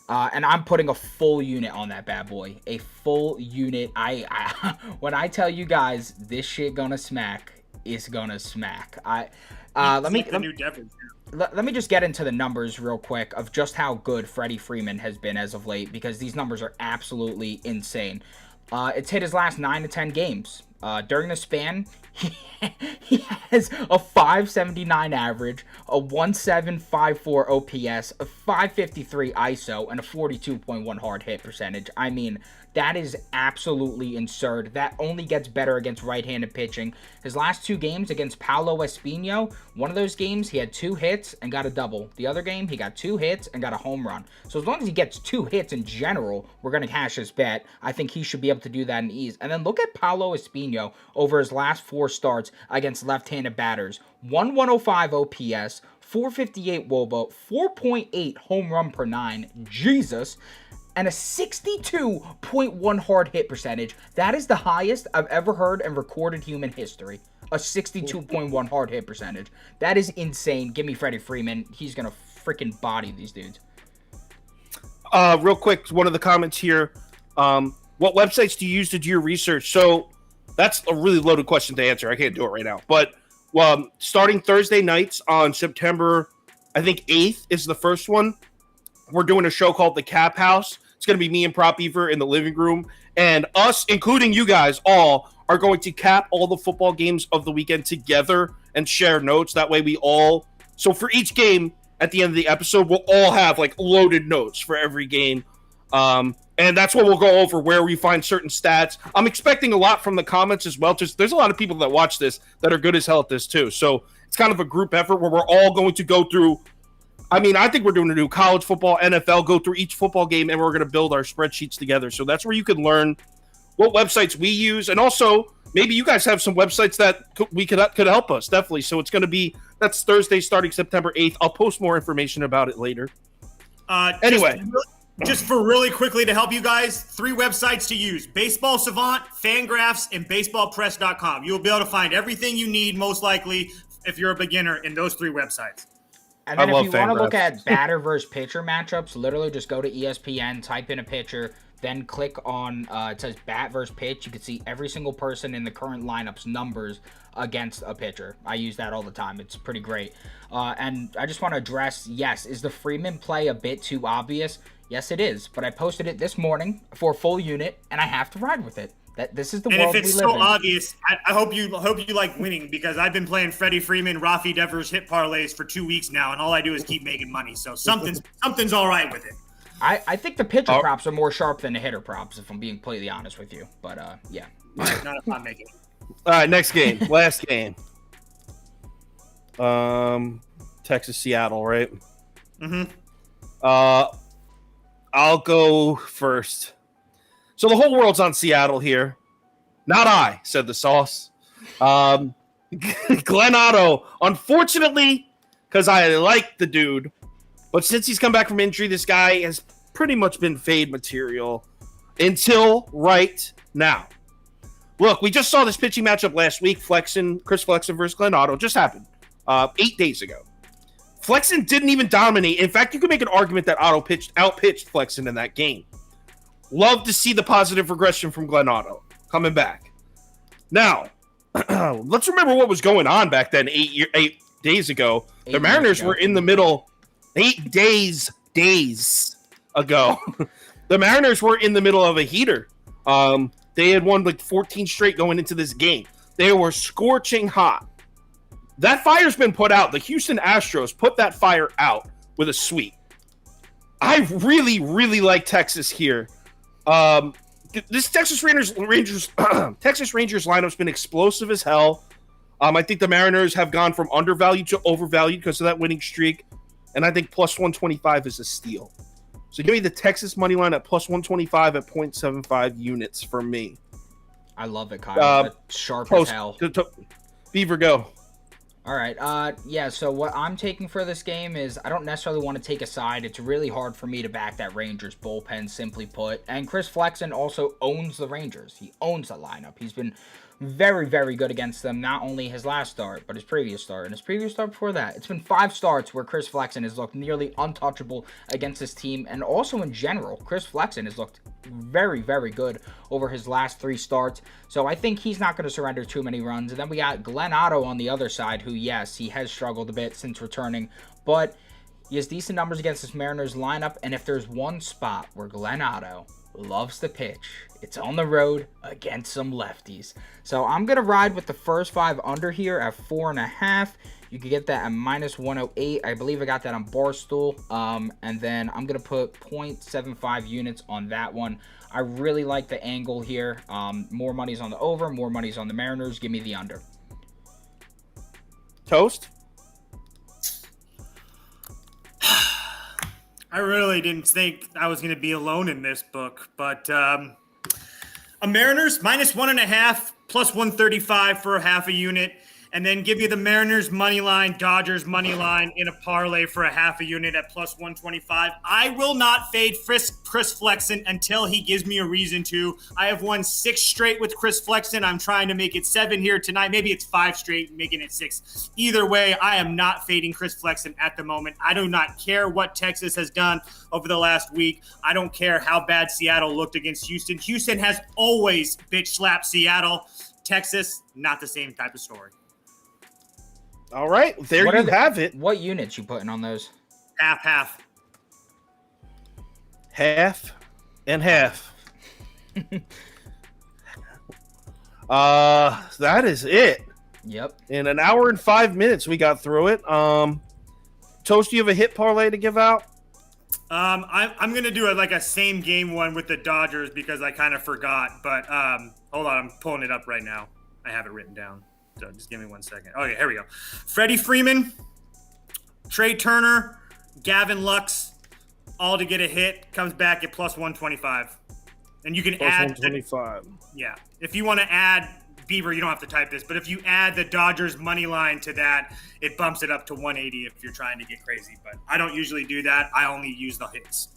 And I'm putting a full unit on that bad boy. A full unit. I when I tell you guys this shit gonna smack, it's gonna smack. Let me just get into the numbers real quick of just how good Freddie Freeman has been as of late, because these numbers are absolutely insane. It's hit his last 9 to 10 games. During the span, he has a 579 average, a 1754 OPS, a 553 ISO, and a 42.1 hard hit percentage. I mean, that is absolutely absurd. That only gets better against right-handed pitching. His last 2 games against Paolo Espino, one of those games he had 2 hits and got a double. The other game he got 2 hits and got a home run. So as long as he gets 2 hits in general, we're going to cash his bet. I think he should be able to do that in ease. And then look at Paolo Espino over his last 4 starts against left-handed batters. 1105 OPS, 458 WOBA, 4.8 home run per 9. Jesus. And a 62.1 hard hit percentage. That is the highest I've ever heard in recorded human history. A 62.1 hard hit percentage. That is insane. Give me Freddie Freeman. He's going to freaking body these dudes. Real quick, one of the comments here. What websites do you use to do your research? So that's a really loaded question to answer. I can't do it right now. But starting Thursday nights on September, I think 8th is the first one. We're doing a show called The Cap House. It's going to be me and Prop Beaver in the living room. And us, including you guys all, are going to cap all the football games of the weekend together and share notes. That way we all... So for each game, at the end of the episode, we'll all have, like, loaded notes for every game. And that's what we'll go over, where we find certain stats. I'm expecting a lot from the comments as well. Just there's a lot of people that watch this that are good as hell at this, too. So it's kind of a group effort where we're all going to go through... I mean, I think we're doing to do college football, NFL, go through each football game, and we're going to build our spreadsheets together. So that's where you can learn what websites we use. And also, maybe you guys have some websites that could help us, definitely. So it's going to be, that's Thursday starting September 8th. I'll post more information about it later. Anyway. Just for really quickly to help you guys, 3 websites to use: Baseball Savant, Fangraphs, and BaseballPress.com. You'll be able to find everything you need, most likely, if you're a beginner, in those 3 websites. And then if you want to look at batter versus pitcher matchups, literally just go to ESPN, type in a pitcher, then click on, it says bat versus pitch. You can see every single person in the current lineup's numbers against a pitcher. I use that all the time. It's pretty great. And I just want to address, yes, is the Freeman play a bit too obvious? Yes, it is. But I posted it this morning for a full unit, and I have to ride with it. This is the world we live in. And if it's so obvious, I hope you like winning, because I've been playing Freddie Freeman, Rafi Devers hit parlays for 2 weeks now, and all I do is keep making money. So something's all right with it. I think the pitcher props are more sharp than the hitter props, if I'm being completely honest with you. But yeah. Not if I'm making it. All right, next game, last game. Texas, Seattle, right? Mm-hmm. I'll go first. So the whole world's on Seattle here. Not I, said the sauce. Glenn Otto, unfortunately, because I like the dude, but since he's come back from injury, this guy has pretty much been fade material until right now. Look, we just saw this pitching matchup last week, Chris Flexen versus Glenn Otto. Just happened 8 days ago. Flexen didn't even dominate. In fact, you could make an argument that Otto outpitched Flexen in that game. Love to see the positive regression from Glenn Otto coming back. Now, let's remember what was going on back then 8 days ago. The Mariners were in the middle 8 days ago. The Mariners were in the middle of a heater. They had won like 14 straight going into this game. They were scorching hot. That fire's been put out. The Houston Astros put that fire out with a sweep. I really, really like Texas here. This Texas Rangers lineup's been explosive as hell. I think the Mariners have gone from undervalued to overvalued because of that winning streak, and I think plus 125 is a steal. So give me the Texas money line at plus 125 at 0.75 units for me. I love it, Kyle. That's sharp as hell. Beaver, go. All right. Yeah, so what I'm taking for this game is I don't necessarily want to take a side. It's really hard for me to back that Rangers bullpen, simply put. And Chris Flexen also owns the Rangers. He owns the lineup. He's been very, very good against them. Not only his last start, but his previous start. And his previous start before that. It's been 5 starts where Chris Flexen has looked nearly untouchable against this team. And also in general, Chris Flexen has looked very, very good over his last 3 starts. So I think he's not going to surrender too many runs. And then we got Glenn Otto on the other side, who, yes, he has struggled a bit since returning. But he has decent numbers against this Mariners lineup. And if there's one spot where Glenn Otto loves to pitch, it's on the road against some lefties. So I'm going to ride with the first 5 under here at 4.5. You can get that at minus 108. I believe I got that on Barstool. And then I'm going to put 0.75 units on that one. I really like the angle here. More money's on the over, more money's on the Mariners. Give me the under. Toast? I really didn't think I was going to be alone in this book, but a Mariners minus 1.5 plus 135 for a half a unit, and then give you the Mariners money line, Dodgers money line in a parlay for a half a unit at plus 125. I will not fade Chris Flexen until he gives me a reason to. I have won 6 straight with Chris Flexen. I'm trying to make it 7 here tonight. Maybe it's 5 straight, making it 6. Either way, I am not fading Chris Flexen at the moment. I do not care what Texas has done over the last week. I don't care how bad Seattle looked against Houston. Houston has always bitch slapped Seattle. Texas, not the same type of story. All right, there you have it. What units you putting on those? Half. Half and half. That is it. Yep. In an hour and 5 minutes, we got through it. Toast, do you have a hit parlay to give out? I'm gonna do a same game one with the Dodgers because I kind of forgot. But hold on, I'm pulling it up right now. I have it written down. So just give me 1 second. Okay, here we go. Freddie Freeman, Trey Turner, Gavin Lux, all to get a hit. Comes back at plus 125. And you can Plus add 125. Yeah. If you want to add Beaver, you don't have to type this, but if you add the Dodgers money line to that, it bumps it up to 180 if you're trying to get crazy. But I don't usually do that. I only use the hits.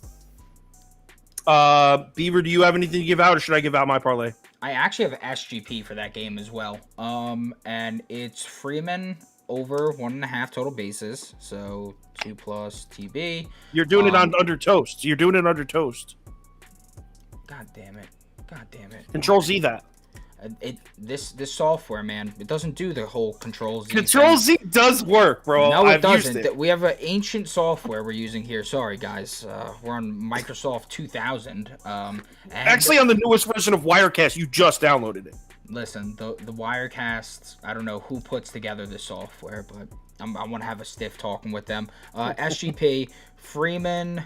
Beaver, do you have anything to give out, or should I give out my parlay? I actually have SGP for that game as well. And it's Freeman over 1.5 total bases. So 2 plus TB. You're doing it under Toast. You're doing it under Toast. God damn it. Control Z that. This software, man, it doesn't do the whole Control Z. Control Z does work, bro. No, it I've doesn't. used it. We have an ancient software we're using here. Sorry, guys. We're on Microsoft 2000. Actually, on the newest version of Wirecast, you just downloaded it. Listen, the Wirecast, I don't know who puts together this software, but I want to have a stiff talking with them. SGP, Freeman,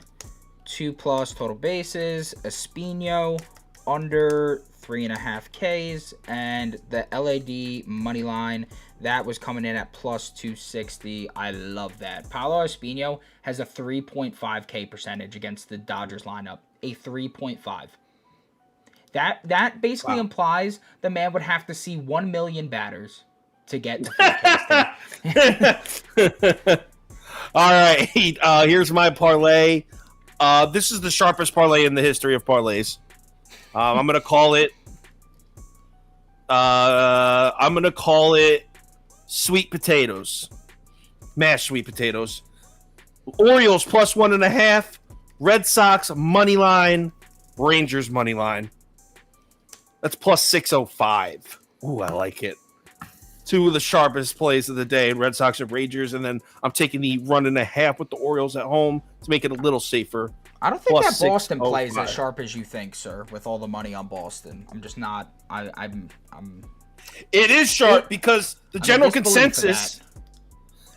2 plus total bases, Espino, under 3.5 Ks, and the LAD money line that was coming in at plus 260. I love that. Paolo Espino has a 3.5 K percentage against the Dodgers lineup. A 3.5. That basically implies the man would have to see 1 million batters to get to 3Ks. All right, here's my parlay. This is the sharpest parlay in the history of parlays. I'm gonna call it. Sweet potatoes, mashed sweet potatoes. Orioles plus 1.5. Red Sox money line. Rangers money line. That's plus 605. Ooh, I like it. 2 of the sharpest plays of the day in Red Sox and Rangers, and then I'm taking the 1.5 with the Orioles at home to make it a little safer. I don't think Plus that Boston play is 605. as sharp as you think, sir, with all the money on Boston. I'm just not. I'm It is sharp because the general disbelief for consensus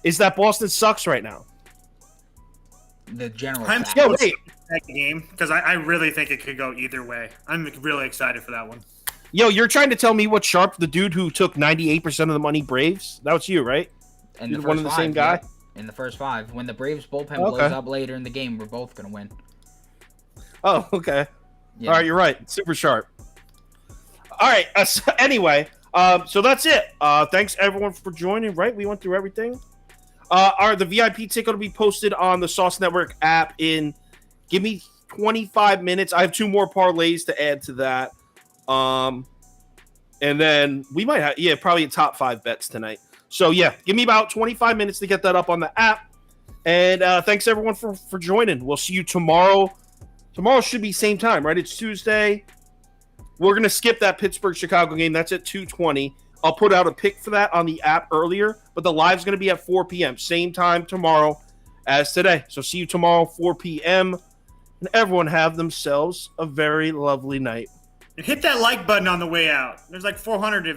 is that Boston sucks right now. the general. I'm fact. Yo, wait. that game because I really think it could go either way. I'm really excited for that one. Yo, you're trying to tell me what Sharp, the dude who took 98% of the money, Braves? That was you, right? And You're one and the same guy? yeah. In the first 5, when the Braves bullpen Okay. blows up later in the game, we're both gonna win. Oh, okay. Yeah. All right, you're right. Super sharp. All right. Anyway, so that's it. Thanks everyone for joining. Right, we went through everything. The VIP ticket will be posted on the Sauce Network app in. Give me 25 minutes. I have 2 more parlays to add to that. And then we might have, probably a top 5 bets tonight. So, give me about 25 minutes to get that up on the app. And thanks, everyone, for joining. We'll see you tomorrow. Tomorrow should be same time, right? It's Tuesday. We're going to skip that Pittsburgh-Chicago game. That's at 2:20. I'll put out a pick for that on the app earlier, but the live's going to be at 4 p.m. Same time tomorrow as today. So see you tomorrow, 4 p.m. And everyone have themselves a very lovely night. And hit that like button on the way out. There's like 400 of